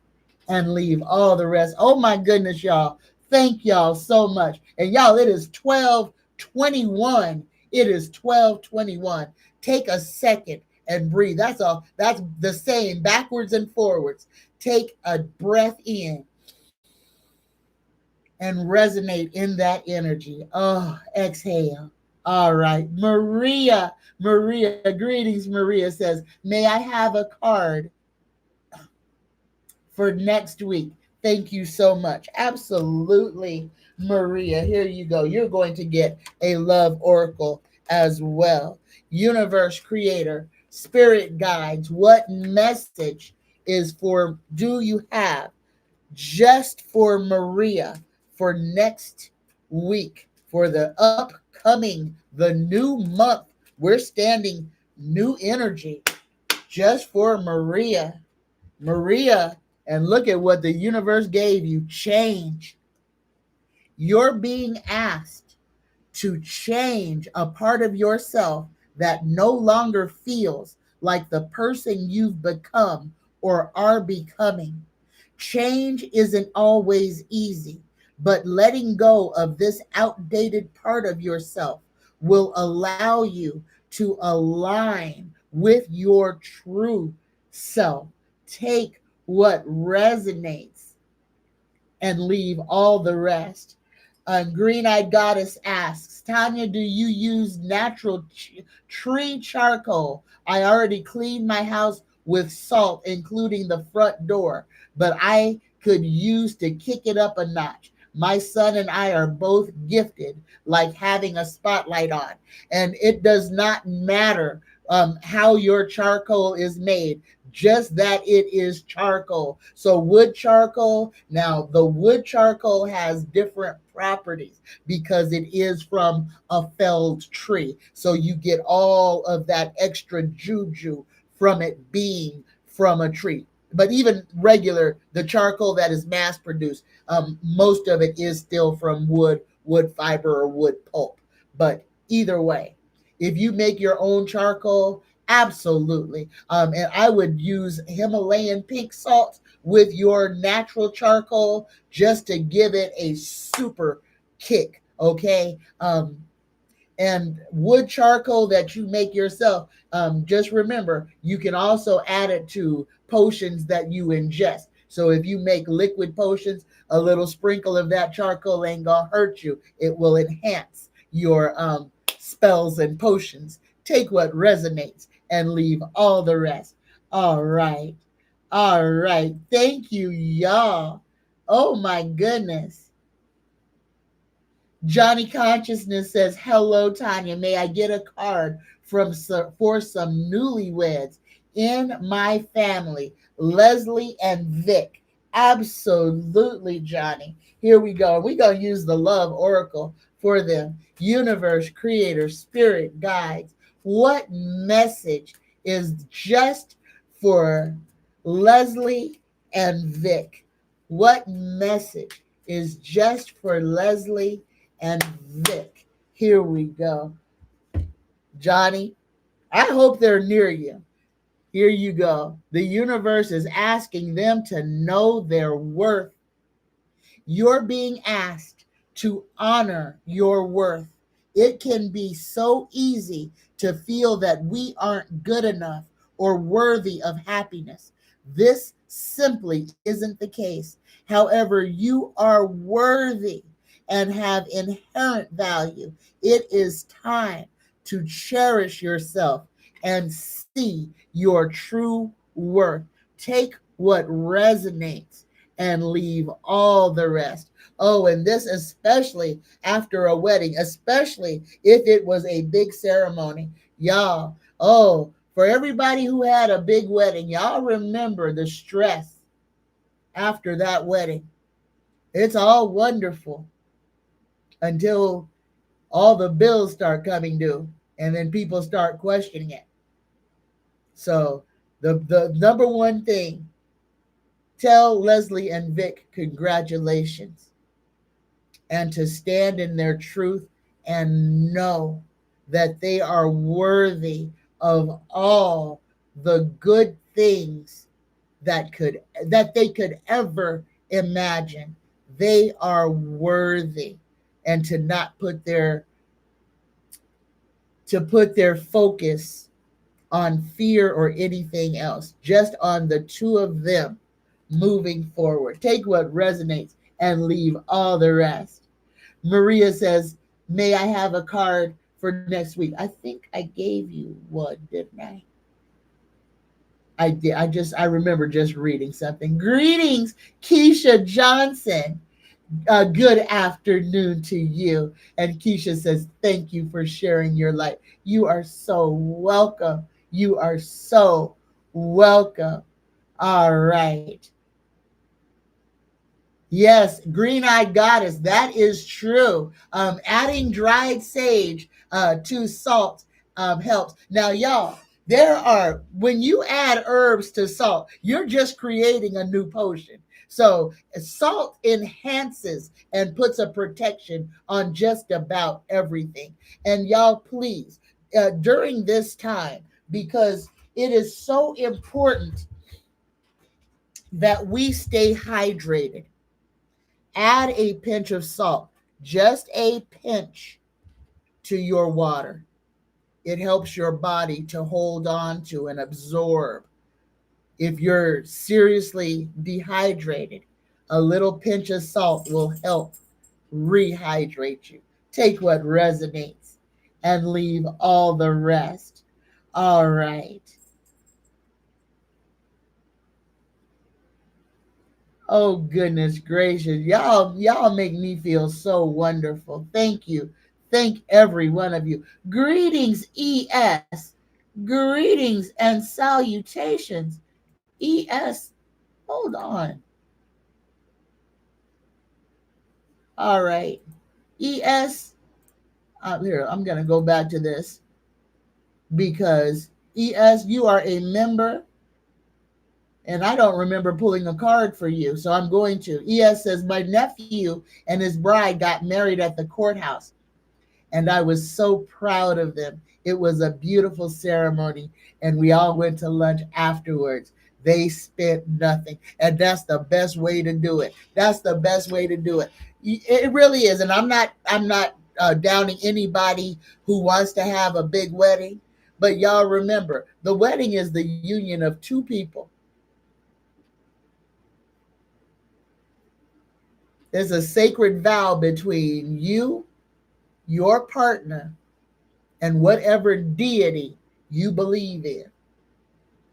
and leave all the rest. Oh my goodness, y'all. Thank y'all so much. And y'all, it is 12:21. It is 12:21. Take a second and breathe. That's all. That's the same backwards and forwards. Take a breath in and resonate in that energy. Oh, exhale. All right. Maria, greetings. Maria says, may I have a card for next week? Thank you so much. Absolutely, Maria. Here you go. You're going to get a love oracle as well. Universe creator, spirit guides, what message do you have just for Maria for next week, for the upcoming, the new month? We're standing new energy. just for Maria. Maria, and look at what the universe gave you. Change. You're being asked to change a part of yourself that no longer feels like the person you've become or are becoming. Change isn't always easy, but letting go of this outdated part of yourself will allow you to align with your true self. Take what resonates and leave all the rest. Green Eyed Goddess asks, Tanya, do you use natural tree charcoal? I already cleaned my house with salt, including the front door, but I could use to kick it up a notch. My son and I are both gifted, like having a spotlight on. And it does not matter how your charcoal is made, just that it is charcoal. So wood charcoal, now the wood charcoal has different properties because it is from a felled tree. So you get all of that extra juju from it being from a tree. But even regular, the charcoal that is mass produced, most of it is still from wood fiber, or wood pulp. But either way, if you make your own charcoal, absolutely. And I would use Himalayan pink salt with your natural charcoal just to give it a super kick. Okay. And wood charcoal that you make yourself, just remember, you can also add it to potions that you ingest. So if you make liquid potions, a little sprinkle of that charcoal ain't gonna hurt you. It will enhance your spells and potions. Take what resonates and leave all the rest. All right. All right. Thank you, y'all. Oh my goodness. Johnny Consciousness says, hello, Tanya. May I get a card for some newlyweds in my family, Leslie and Vic? Absolutely, Johnny. Here we go. We're going to use the love oracle for them. Universe, creator, spirit, guides. What message is just for Leslie and Vic? What message is just for Leslie and Vic? Here we go. Johnny, I hope they're near you. Here you go. The universe is asking them to know their worth. You're being asked to honor your worth. It can be so easy to feel that we aren't good enough or worthy of happiness. This simply isn't the case. However, you are worthy and have inherent value. It is time to cherish yourself and see your true worth. Take what resonates and leave all the rest. Oh, and this especially after a wedding, especially if it was a big ceremony. Y'all, oh, for everybody who had a big wedding, y'all remember the stress after that wedding. It's all wonderful until all the bills start coming due and then people start questioning it. So the number one thing, tell Leslie and Vic congratulations, and to stand in their truth and know that they are worthy of all the good things that they could ever imagine. They are worthy, and to not put their focus on fear or anything else, just on the two of them moving forward. Take what resonates and leave all the rest. Maria says, may I have a card for next week? I think I gave you one, didn't I? I did. I remember just reading something. Greetings, Keisha Johnson. Good afternoon to you. And Keisha says, thank you for sharing your light. You are so welcome. You are so welcome. All right. Yes, green-eyed goddess. That is true. Adding dried sage to salt helps. Now, y'all, When you add herbs to salt, you're just creating a new potion. So salt enhances and puts a protection on just about everything. And y'all, please, during this time, because it is so important that we stay hydrated, add a pinch of salt, just a pinch, to your water. It helps your body to hold on to and absorb. If you're seriously dehydrated, a little pinch of salt will help rehydrate you. Take what resonates and leave all the rest. All right. Oh goodness gracious. Y'all make me feel so wonderful. Thank you. Thank every one of you. Greetings, ES. Greetings and salutations. ES, hold on. All right. ES, here, I'm going to go back to this because ES, you are a member, and I don't remember pulling a card for you, so I'm going to. ES says, my nephew and his bride got married at the courthouse, and I was so proud of them. It was a beautiful ceremony, and we all went to lunch afterwards. They spent nothing, and that's the best way to do it. That's the best way to do it. It really is, and I'm not downing anybody who wants to have a big wedding, but y'all remember, the wedding is the union of two people. There's a sacred vow between you, your partner, and whatever deity you believe in.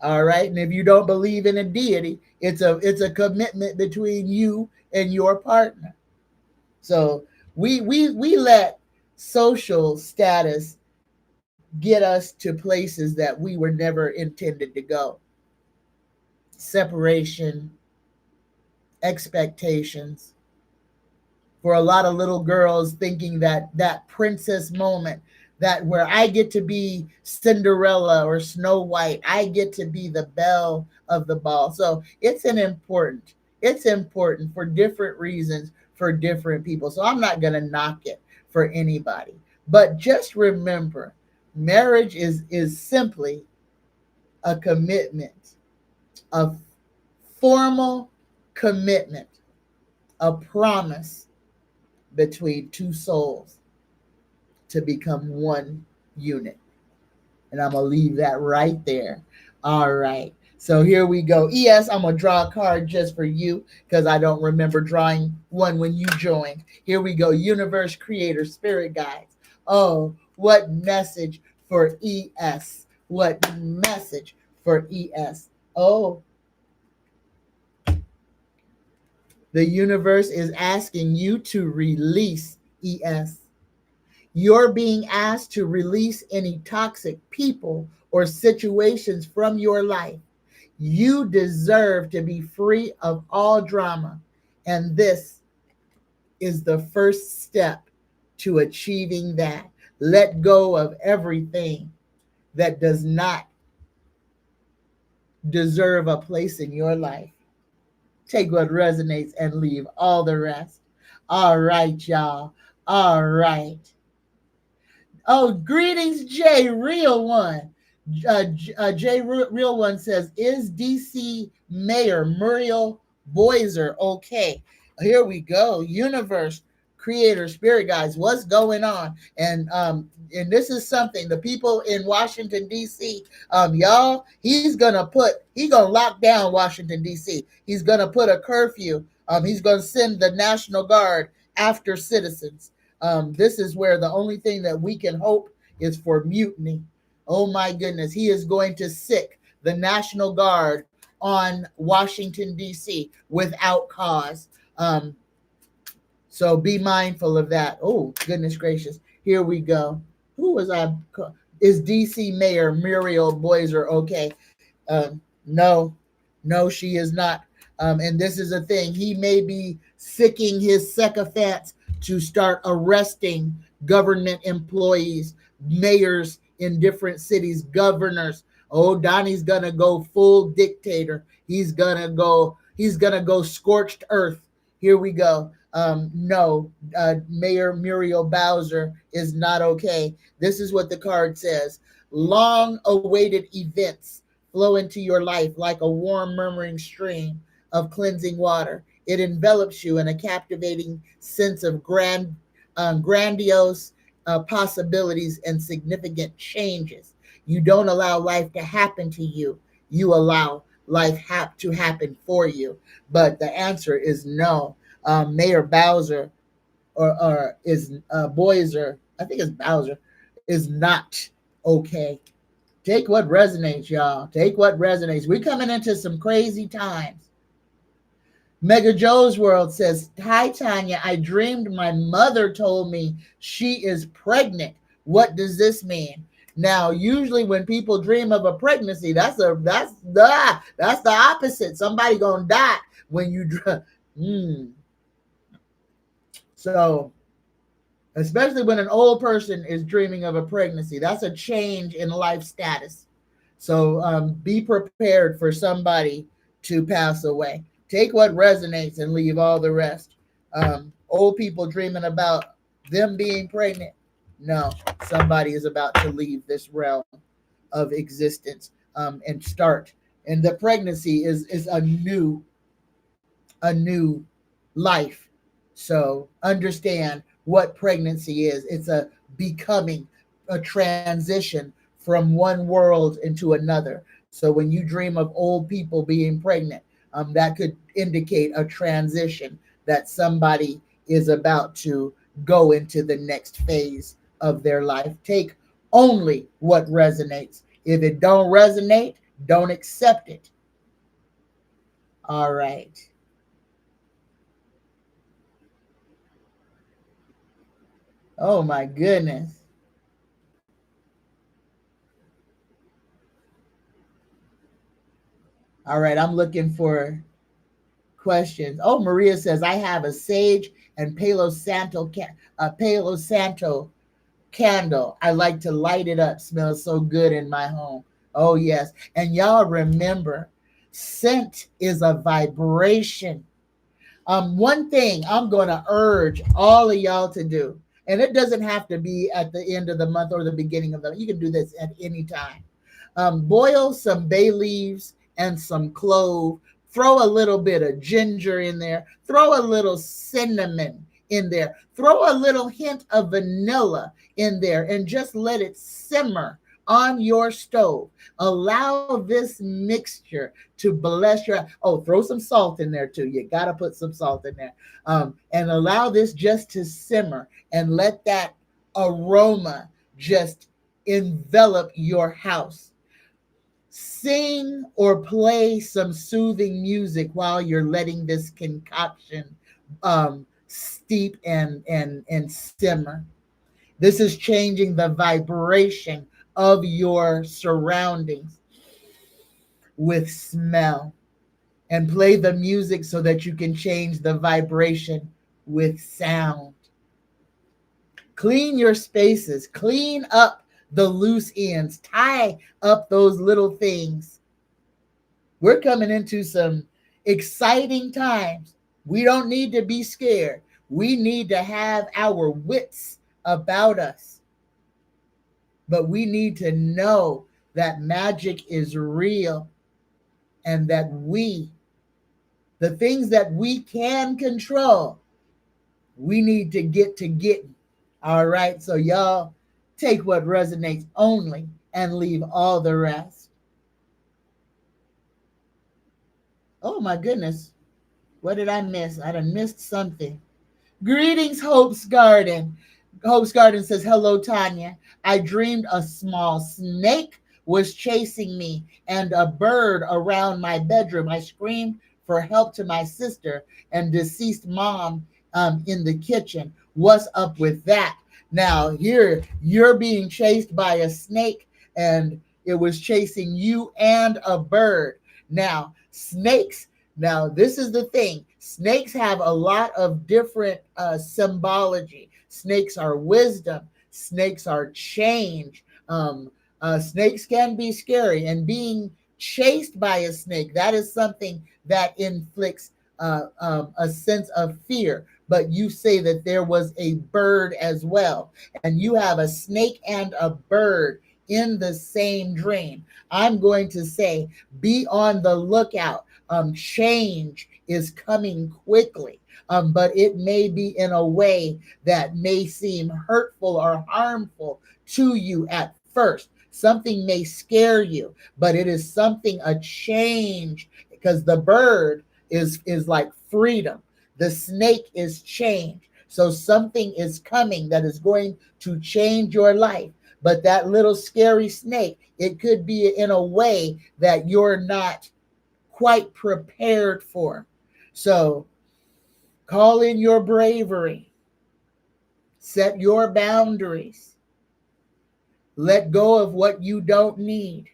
All right. And if you don't believe in a deity, it's a commitment between you and your partner. So we let social status get us to places that we were never intended to go. Separation, expectations, for a lot of little girls thinking that that princess moment, that where I get to be Cinderella or Snow White, I get to be the belle of the ball. So it's important for different reasons for different people. So I'm not going to knock it for anybody. But just remember, marriage is simply a commitment, a formal commitment, a promise between two souls to become one unit. And I'm going to leave that right there. All right. So here we go. ES, I'm going to draw a card just for you because I don't remember drawing one when you joined. Here we go. Universe, Creator, Spirit Guides. Oh, what message for ES? What message for ES? Oh, the universe is asking you to release, ES. You're being asked to release any toxic people or situations from your life. You deserve to be free of all drama. And this is the first step to achieving that. Let go of everything that does not deserve a place in your life. Take what resonates and leave all the rest. All right, y'all. All right. Oh, greetings, Jay, real one. Jay, real one says, is DC Mayor Muriel Boiser okay? Here we go. Universe, Creator, Spirit Guys, what's going on? And this is something the people in Washington D.C. Y'all, he's gonna lock down Washington D.C. He's gonna put a curfew. He's gonna send the National Guard after citizens. This is where the only thing that we can hope is for mutiny. Oh my goodness, he is going to sick the National Guard on Washington, D.C. without cause. So be mindful of that. Oh, goodness gracious. Here we go. Who was I? Is D.C. Mayor Muriel Boiser okay? No, no, she is not. And this is a thing. He may be sicking his sycophants to start arresting government employees, mayors in different cities, governors. Oh, Donnie's gonna go full dictator. He's gonna go scorched earth. Here we go. No, Mayor Muriel Bowser is not okay. This is what the card says. Long awaited events flow into your life like a warm, murmuring stream of cleansing water. It envelops you in a captivating sense of grandiose possibilities and significant changes. You don't allow life to happen to you, you allow life to happen for you. But the answer is no. Mayor Bowser, or is Boyser, I think it's Bowser, is not okay. Take what resonates, y'all. Take what resonates. We're coming into some crazy times. Mega Joe's World says, "Hi, Tanya. I dreamed my mother told me she is pregnant. What does this mean?" Now, usually when people dream of a pregnancy, that's the opposite. Somebody gonna die when you dream. So, especially when an old person is dreaming of a pregnancy, that's a change in life status. So be prepared for somebody to pass away. Take what resonates and leave all the rest. Old people dreaming about them being pregnant. No, somebody is about to leave this realm of existence and start. And the pregnancy is a new life. So understand what pregnancy is. It's a becoming, a transition from one world into another. So when you dream of old people being pregnant, that could indicate a transition that somebody is about to go into the next phase of their life. Take only what resonates. If it don't resonate, don't accept it. All right. Oh my goodness. All right, I'm looking for questions. Oh, Maria says I have a sage and Palo Santo candle. I like to light it up. Smells so good in my home. Oh yes, and y'all remember, scent is a vibration. One thing I'm going to urge all of y'all to do, and it doesn't have to be at the end of the month or the beginning of the. You can do this at any time. Boil some bay leaves and some clove. Throw a little bit of ginger in there. Throw a little cinnamon in there. Throw a little hint of vanilla in there and just let it simmer on your stove. Allow this mixture to bless your. Oh, throw some salt in there too. You got to put some salt in there. And allow this just to simmer and let that aroma just envelop your house. Sing or play some soothing music while you're letting this concoction steep and simmer. This is changing the vibration of your surroundings with smell. And play the music so that you can change the vibration with sound. Clean your spaces, clean up the loose ends, tie up those little things. We're coming into some exciting times. We don't need to be scared. We need to have our wits about us. But we need to know that magic is real and that the things that we can control, we need to get to getting. All right. So y'all take what resonates only and leave all the rest. Oh my goodness. What did I miss? I done missed something. Greetings, Hope's Garden. Hope's Garden says, "Hello, Tanya. I dreamed a small snake was chasing me and a bird around my bedroom. I screamed for help to my sister and deceased mom in the kitchen. What's up with that?" Now, here you're being chased by a snake and it was chasing you and a bird. Now, snakes. Now, this is the thing. Snakes have a lot of different symbology. Snakes are wisdom. Snakes are change. Snakes can be scary, and being chased by a snake, that is something that inflicts a sense of fear. But you say that there was a bird as well, and you have a snake and a bird in the same dream. I'm going to say, be on the lookout. Change is coming quickly, but it may be in a way that may seem hurtful or harmful to you at first. Something may scare you, but it is something, a change, because the bird is like freedom. The snake is change. So something is coming that is going to change your life. But that little scary snake, it could be in a way that you're not quite prepared for. So call in your bravery, set your boundaries, let go of what you don't need.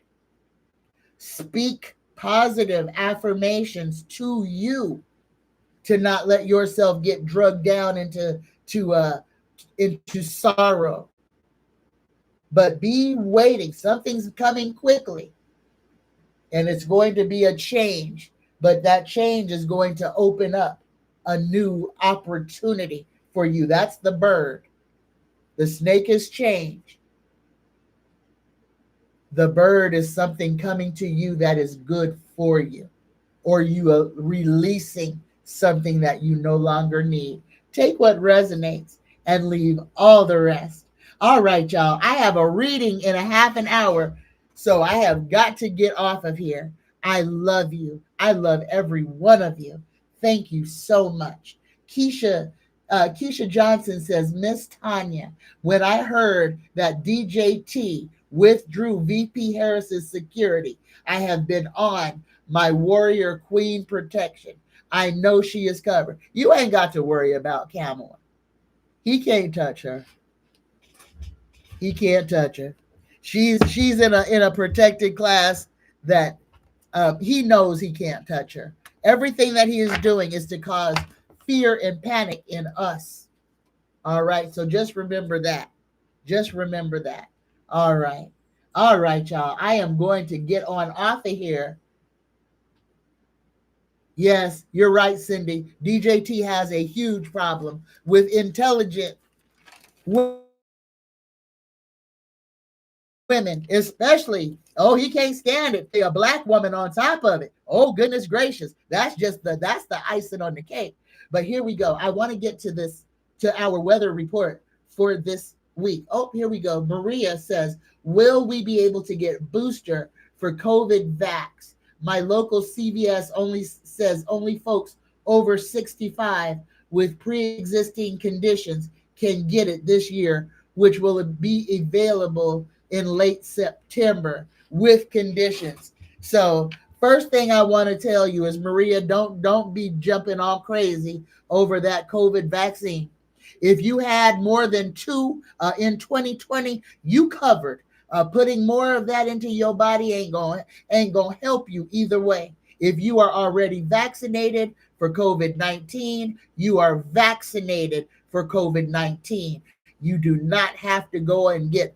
Speak positive affirmations to you to not let yourself get drugged down into sorrow. But be waiting. Something's coming quickly, and it's going to be a change. But that change is going to open up a new opportunity for you. That's the bird. The snake is change. The bird is something coming to you that is good for you, or you are releasing something that you no longer need. Take what resonates and leave all the rest. All right, y'all. I have a reading in a half an hour, so I have got to get off of here. I love you. I love every one of you. Thank you so much. Keisha Johnson says, Miss Tanya, when I heard that DJT withdrew VP Harris's security, I have been on my warrior queen protection. I know she is covered. You ain't got to worry about Camel. He can't touch her. He can't touch her. She's in a protected class that he knows he can't touch her. Everything that he is doing is to cause fear and panic in us. All right. So just remember that. Just remember that. All right. All right, y'all. I am going to get on off of here. Yes, you're right, Cindy. DJT has a huge problem with intelligent women, especially. Oh, he can't stand it. A black woman on top of it. Oh, goodness gracious. That's the icing on the cake. But here we go. I want to get to our weather report for this week. Oh, here we go. Maria says, will we be able to get booster for COVID vax? My local CVS only says only folks over 65 with pre-existing conditions can get it this year, which will be available in late September with conditions. So first thing I want to tell you is, Maria, don't be jumping all crazy over that COVID vaccine. If you had more than two in 2020, you covered. Putting more of that into your body ain't going to help you either way. If you are already vaccinated for COVID-19, you are vaccinated for COVID-19. You do not have to go and get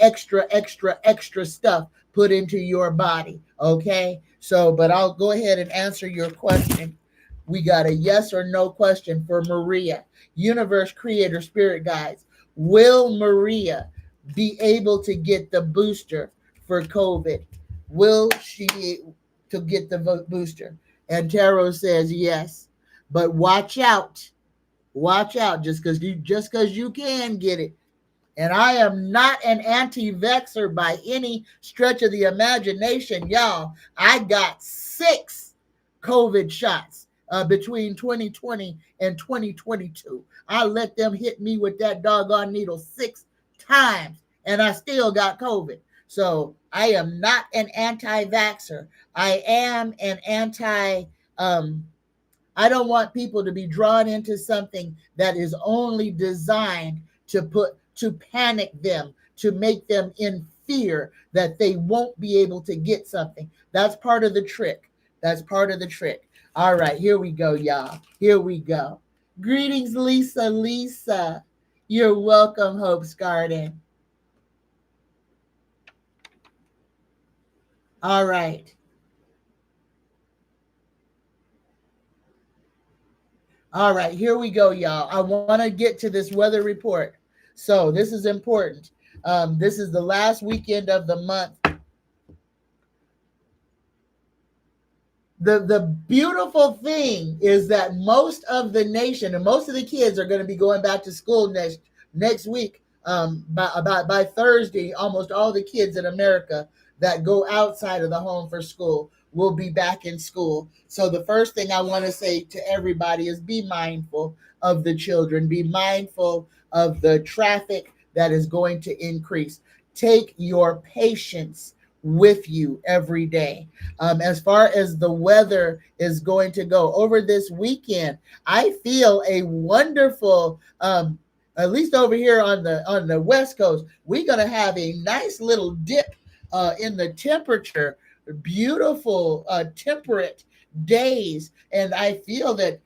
extra stuff put into your body. Okay. So, but I'll go ahead and answer your question. We got a yes or no question for Maria. Universe Creator Spirit Guides. Will Maria be able to get the booster for COVID? Will she to get the booster? And Tarot says yes. But watch out. Watch out. Just because you can get it. And I am not an anti-vaxxer by any stretch of the imagination, y'all. I got 6 COVID shots between 2020 and 2022. I let them hit me with that doggone needle 6 times, and I still got COVID. So I am not an anti-vaxxer. I am an I don't want people to be drawn into something that is only designed to panic them, to make them in fear that they won't be able to get something. That's part of the trick. That's part of the trick. All right, here we go, y'all. Here we go. Greetings, Lisa. Lisa, you're welcome, Hope's Garden. All right. All right, here we go, y'all. I want to get to this weather report. So, this is important. This is the last weekend of the month. The beautiful thing is that most of the nation and most of the kids are going to be going back to school next week. By Thursday, almost all the kids in America that go outside of the home for school will be back in school. So the first thing I want to say to everybody is be mindful of the children, be mindful of the traffic that is going to increase. Take your patience with you every day. As far as the weather is going to go over this weekend, I feel a wonderful, at least over here on the West Coast, we're gonna have a nice little dip in the temperature. Beautiful, temperate days, and I feel that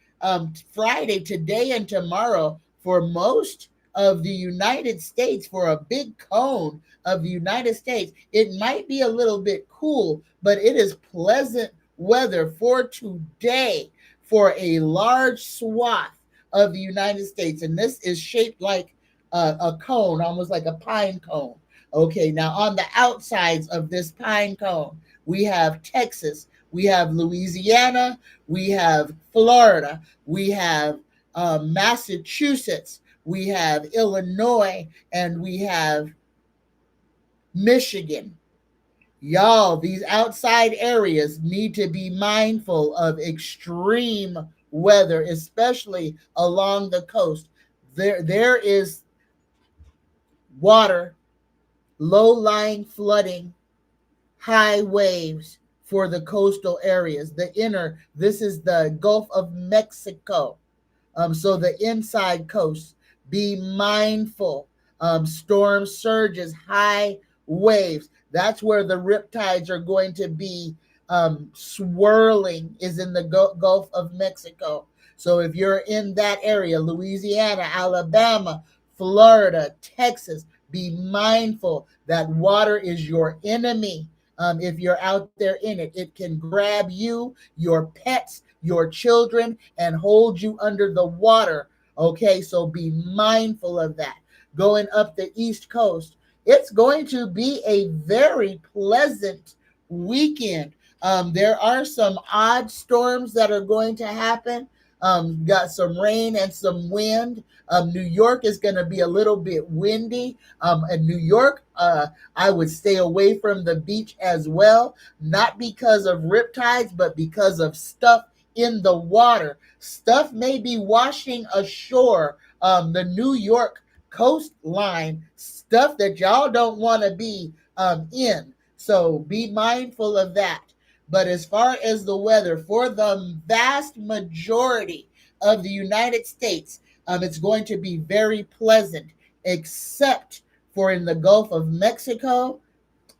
Friday, today, and tomorrow for most of the United States, for a big cone of the United States, it might be a little bit cool, but it is pleasant weather for today for a large swath of the United States. And this is shaped like a cone, almost like a pine cone. Okay, now on the outsides of this pine cone, we have Texas, we have Louisiana, we have Florida, we have Massachusetts, we have Illinois, and we have Michigan. Y'all, these outside areas need to be mindful of extreme weather, especially along the coast. There is water, low lying flooding, high waves for the coastal areas. This is the Gulf of Mexico. So the inside coast, be mindful. Storm surges, high waves. That's where the riptides are going to be swirling, is in the Gulf of Mexico. So if you're in that area, Louisiana, Alabama, Florida, Texas, be mindful that water is your enemy. If you're out there in it, it can grab you, your pets, your children, and hold you under the water. Okay, so be mindful of that. Going up the East Coast, it's going to be a very pleasant weekend. There are some odd storms that are going to happen. Got some rain and some wind. New York is going to be a little bit windy. In New York, I would stay away from the beach as well, not because of riptides, but because of stuff in the water. Stuff may be washing ashore, the New York coastline, stuff that y'all don't want to be in. So be mindful of that. But as far as the weather, for the vast majority of the United States, it's going to be very pleasant, except for in the Gulf of Mexico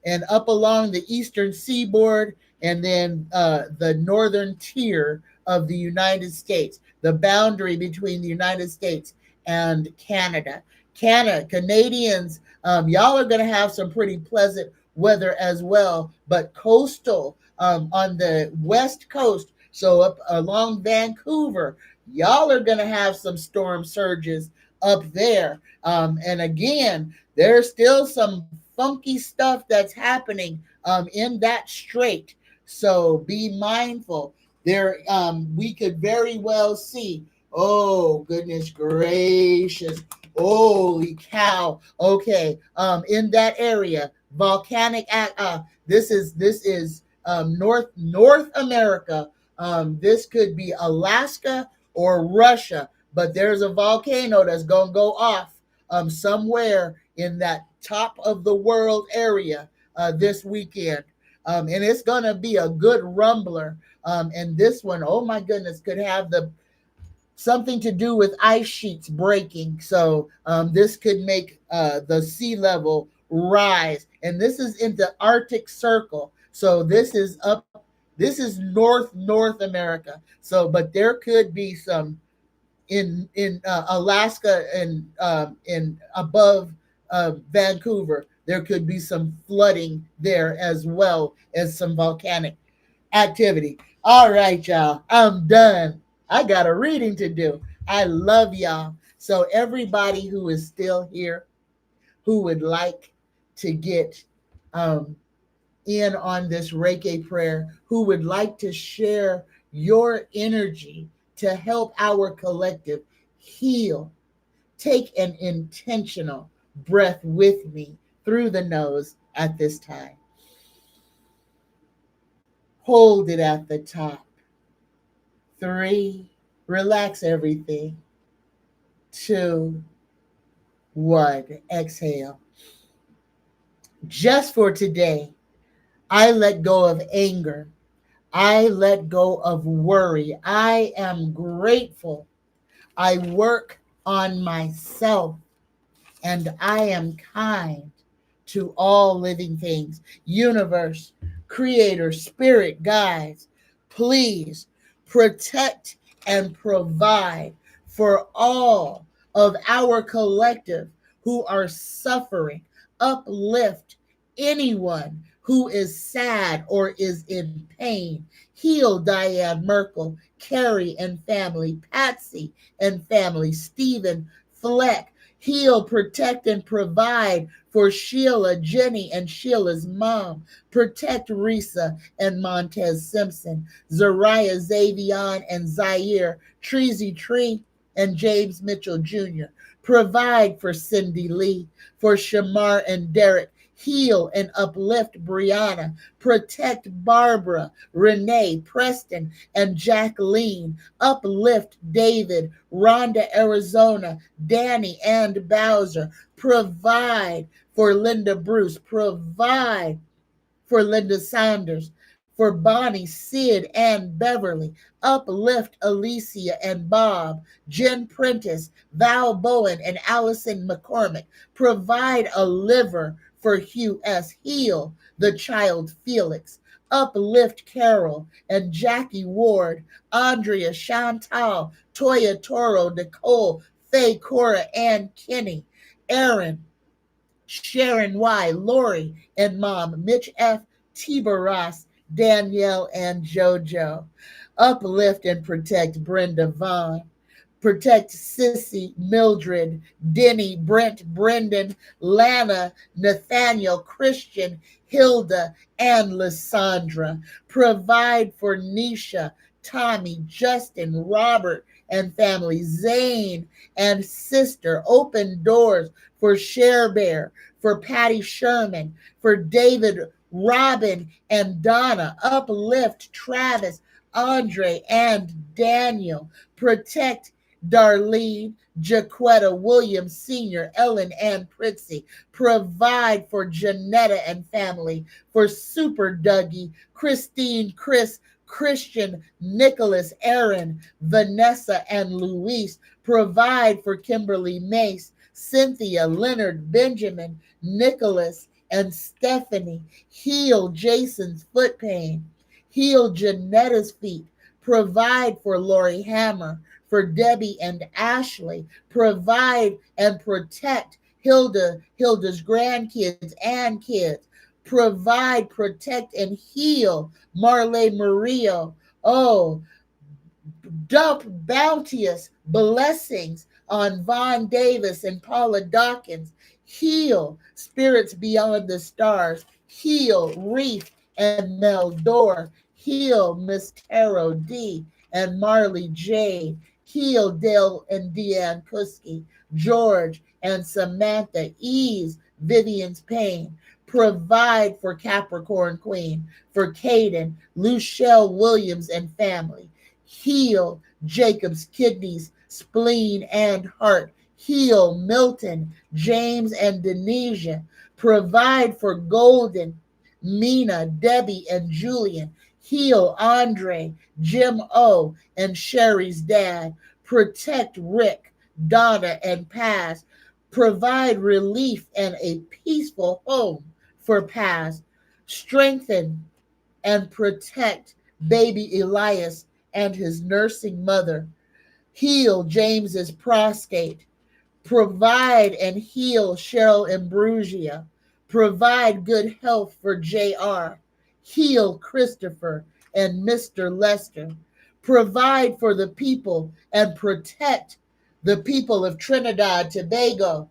and up along the eastern seaboard, and then the northern tier of the United States, the boundary between the United States and Canada. Canadians, y'all are going to have some pretty pleasant weather as well, but coastal, on the west coast, so up along Vancouver, y'all are going to have some storm surges up there. And again, there's still some funky stuff that's happening in that strait. So be mindful. There, we could very well see. Oh goodness gracious! Holy cow! Okay, in that area, volcanic. This is North America. This could be Alaska or Russia, but there's a volcano that's gonna go off somewhere in that top of the world area this weekend. And it's going to be a good rumbler. And this one, oh my goodness, could have the something to do with ice sheets breaking. So this could make the sea level rise. And this is in the Arctic Circle. So this is up. This is North America. So, but there could be some in Alaska and in above Vancouver. there could be some flooding there as well as some volcanic activity. All right, y'all, I'm done. I got a reading to do. I love y'all. So, everybody who is still here, who would like to get um, in on this Reiki prayer, who would like to share your energy to help our collective heal, take an intentional breath with me through the nose at this time. Hold it at the top. 3, relax everything. 2, 1, exhale. Just for today, I let go of anger. I let go of worry. I am grateful. I work on myself, and I am kind to all living things. Universe, creator, spirit, guides, please protect and provide for all of our collective who are suffering. Uplift anyone who is sad or is in pain. Heal Diane Merkel, Carrie and family, Patsy and family, Stephen Fleck. Heal, protect, and provide for Sheila, Jenny, and Sheila's mom. Protect Risa and Montez Simpson, Zariah, Xavion, and Zaire, Treasy Tree, and James Mitchell Jr. Provide for Cindy Lee, for Shamar and Derek. Heal and uplift Brianna. Protect Barbara, Renee, Preston, and Jacqueline. Uplift David, Rhonda, Arizona, Danny, and Bowser. Provide for Linda Bruce. Provide for Linda Saunders, for Bonnie, Sid, and Beverly. Uplift Alicia and Bob, Jen Prentice, Val Bowen, and Allison McCormick. Provide a liver for Hugh S. Heal the child Felix. Uplift Carol and Jackie Ward, Andrea, Chantal, Toya Toro, Nicole, Faye, Cora, and Kenny. Aaron, Sharon Y., Lori, and Mom, Mitch F., Tiba Ross, Danielle, and JoJo. Uplift and protect Brenda Vaughn. Protect Sissy, Mildred, Denny, Brent, Brendan, Lana, Nathaniel, Christian, Hilda, and Lysandra. Provide for Nisha, Tommy, Justin, Robert, and family, Zane and sister. Open doors for Cher Bear, for Patty Sherman, for David, Robin, and Donna. Uplift Travis, Andre, and Daniel. Protect Darlene, Jaquetta Williams Sr., Ellen Ann Pritzy. Provide for Janetta and family, for Super Dougie, Christine, Chris, Christian, Nicholas, Aaron, Vanessa, and Luis. Provide for Kimberly Mace, Cynthia, Leonard, Benjamin, Nicholas, and Stephanie. Heal Jason's foot pain. Heal Janetta's feet. Provide for Lori Hammer, for Debbie and Ashley. Provide and protect Hilda's grandkids and kids. Provide, protect, and heal Marley Murillo. Oh, dump bounteous blessings on Vaughn Davis and Paula Dawkins. Heal spirits beyond the stars. Heal Reef and Mel Dore. Heal Miss Taro D and Marley Jade. Heal Dale and Deanne Kuski. George and Samantha. Ease Vivian's pain. Provide for Capricorn Queen, for Caden, Luchelle Williams and family. Heal Jacob's kidneys, spleen, and heart. Heal Milton, James, and Denesia. Provide for Golden, Mina, Debbie, and Julian. Heal Andre, Jim O, and Sherry's dad. Protect Rick, Donna, and Paz. Provide relief and a peaceful home for Paz. Strengthen and protect baby Elias and his nursing mother. Heal James's prostate. Provide and heal Cheryl Ambrusia. Provide good health for JR. Heal Christopher and Mr. Lester. Provide for the people and protect the people of Trinidad, Tobago,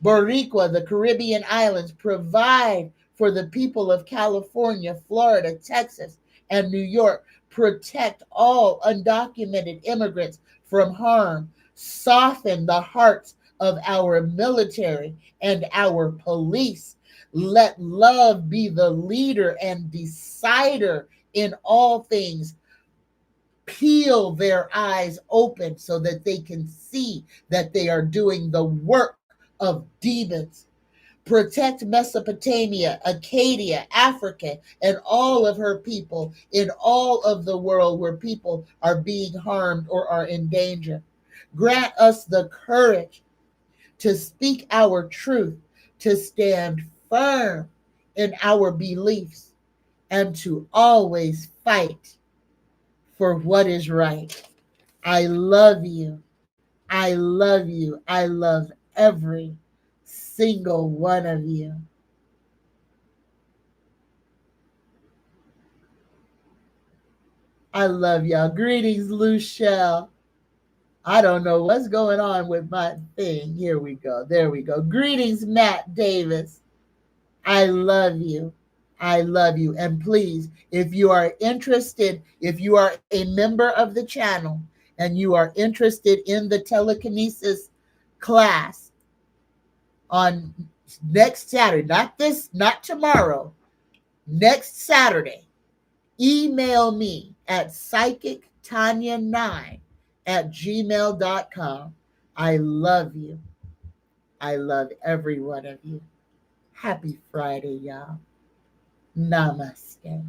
Boricua, the Caribbean islands. Provide for the people of California, Florida, Texas, and New York. Protect all undocumented immigrants from harm. Soften the hearts of our military and our police. Let love be the leader and decider in all things. Peel their eyes open so that they can see that they are doing the work of demons. Protect Mesopotamia, Acadia, Africa, and all of her people in all of the world where people are being harmed or are in danger. Grant us the courage to speak our truth, to stand firm in our beliefs, and to always fight for what is right. I love you. I love you. I love every single one of you. I love y'all. Greetings, Luchelle. I don't know what's going on with my thing. Here we go. There we go. Greetings, Matt Davis. I love you. I love you. And please, if you are interested, if you are a member of the channel and you are interested in the telekinesis class on next Saturday, not tomorrow, next Saturday, email me at psychictanya9@gmail.com. I love you. I love every one of you. Happy Friday, y'all. Namaste.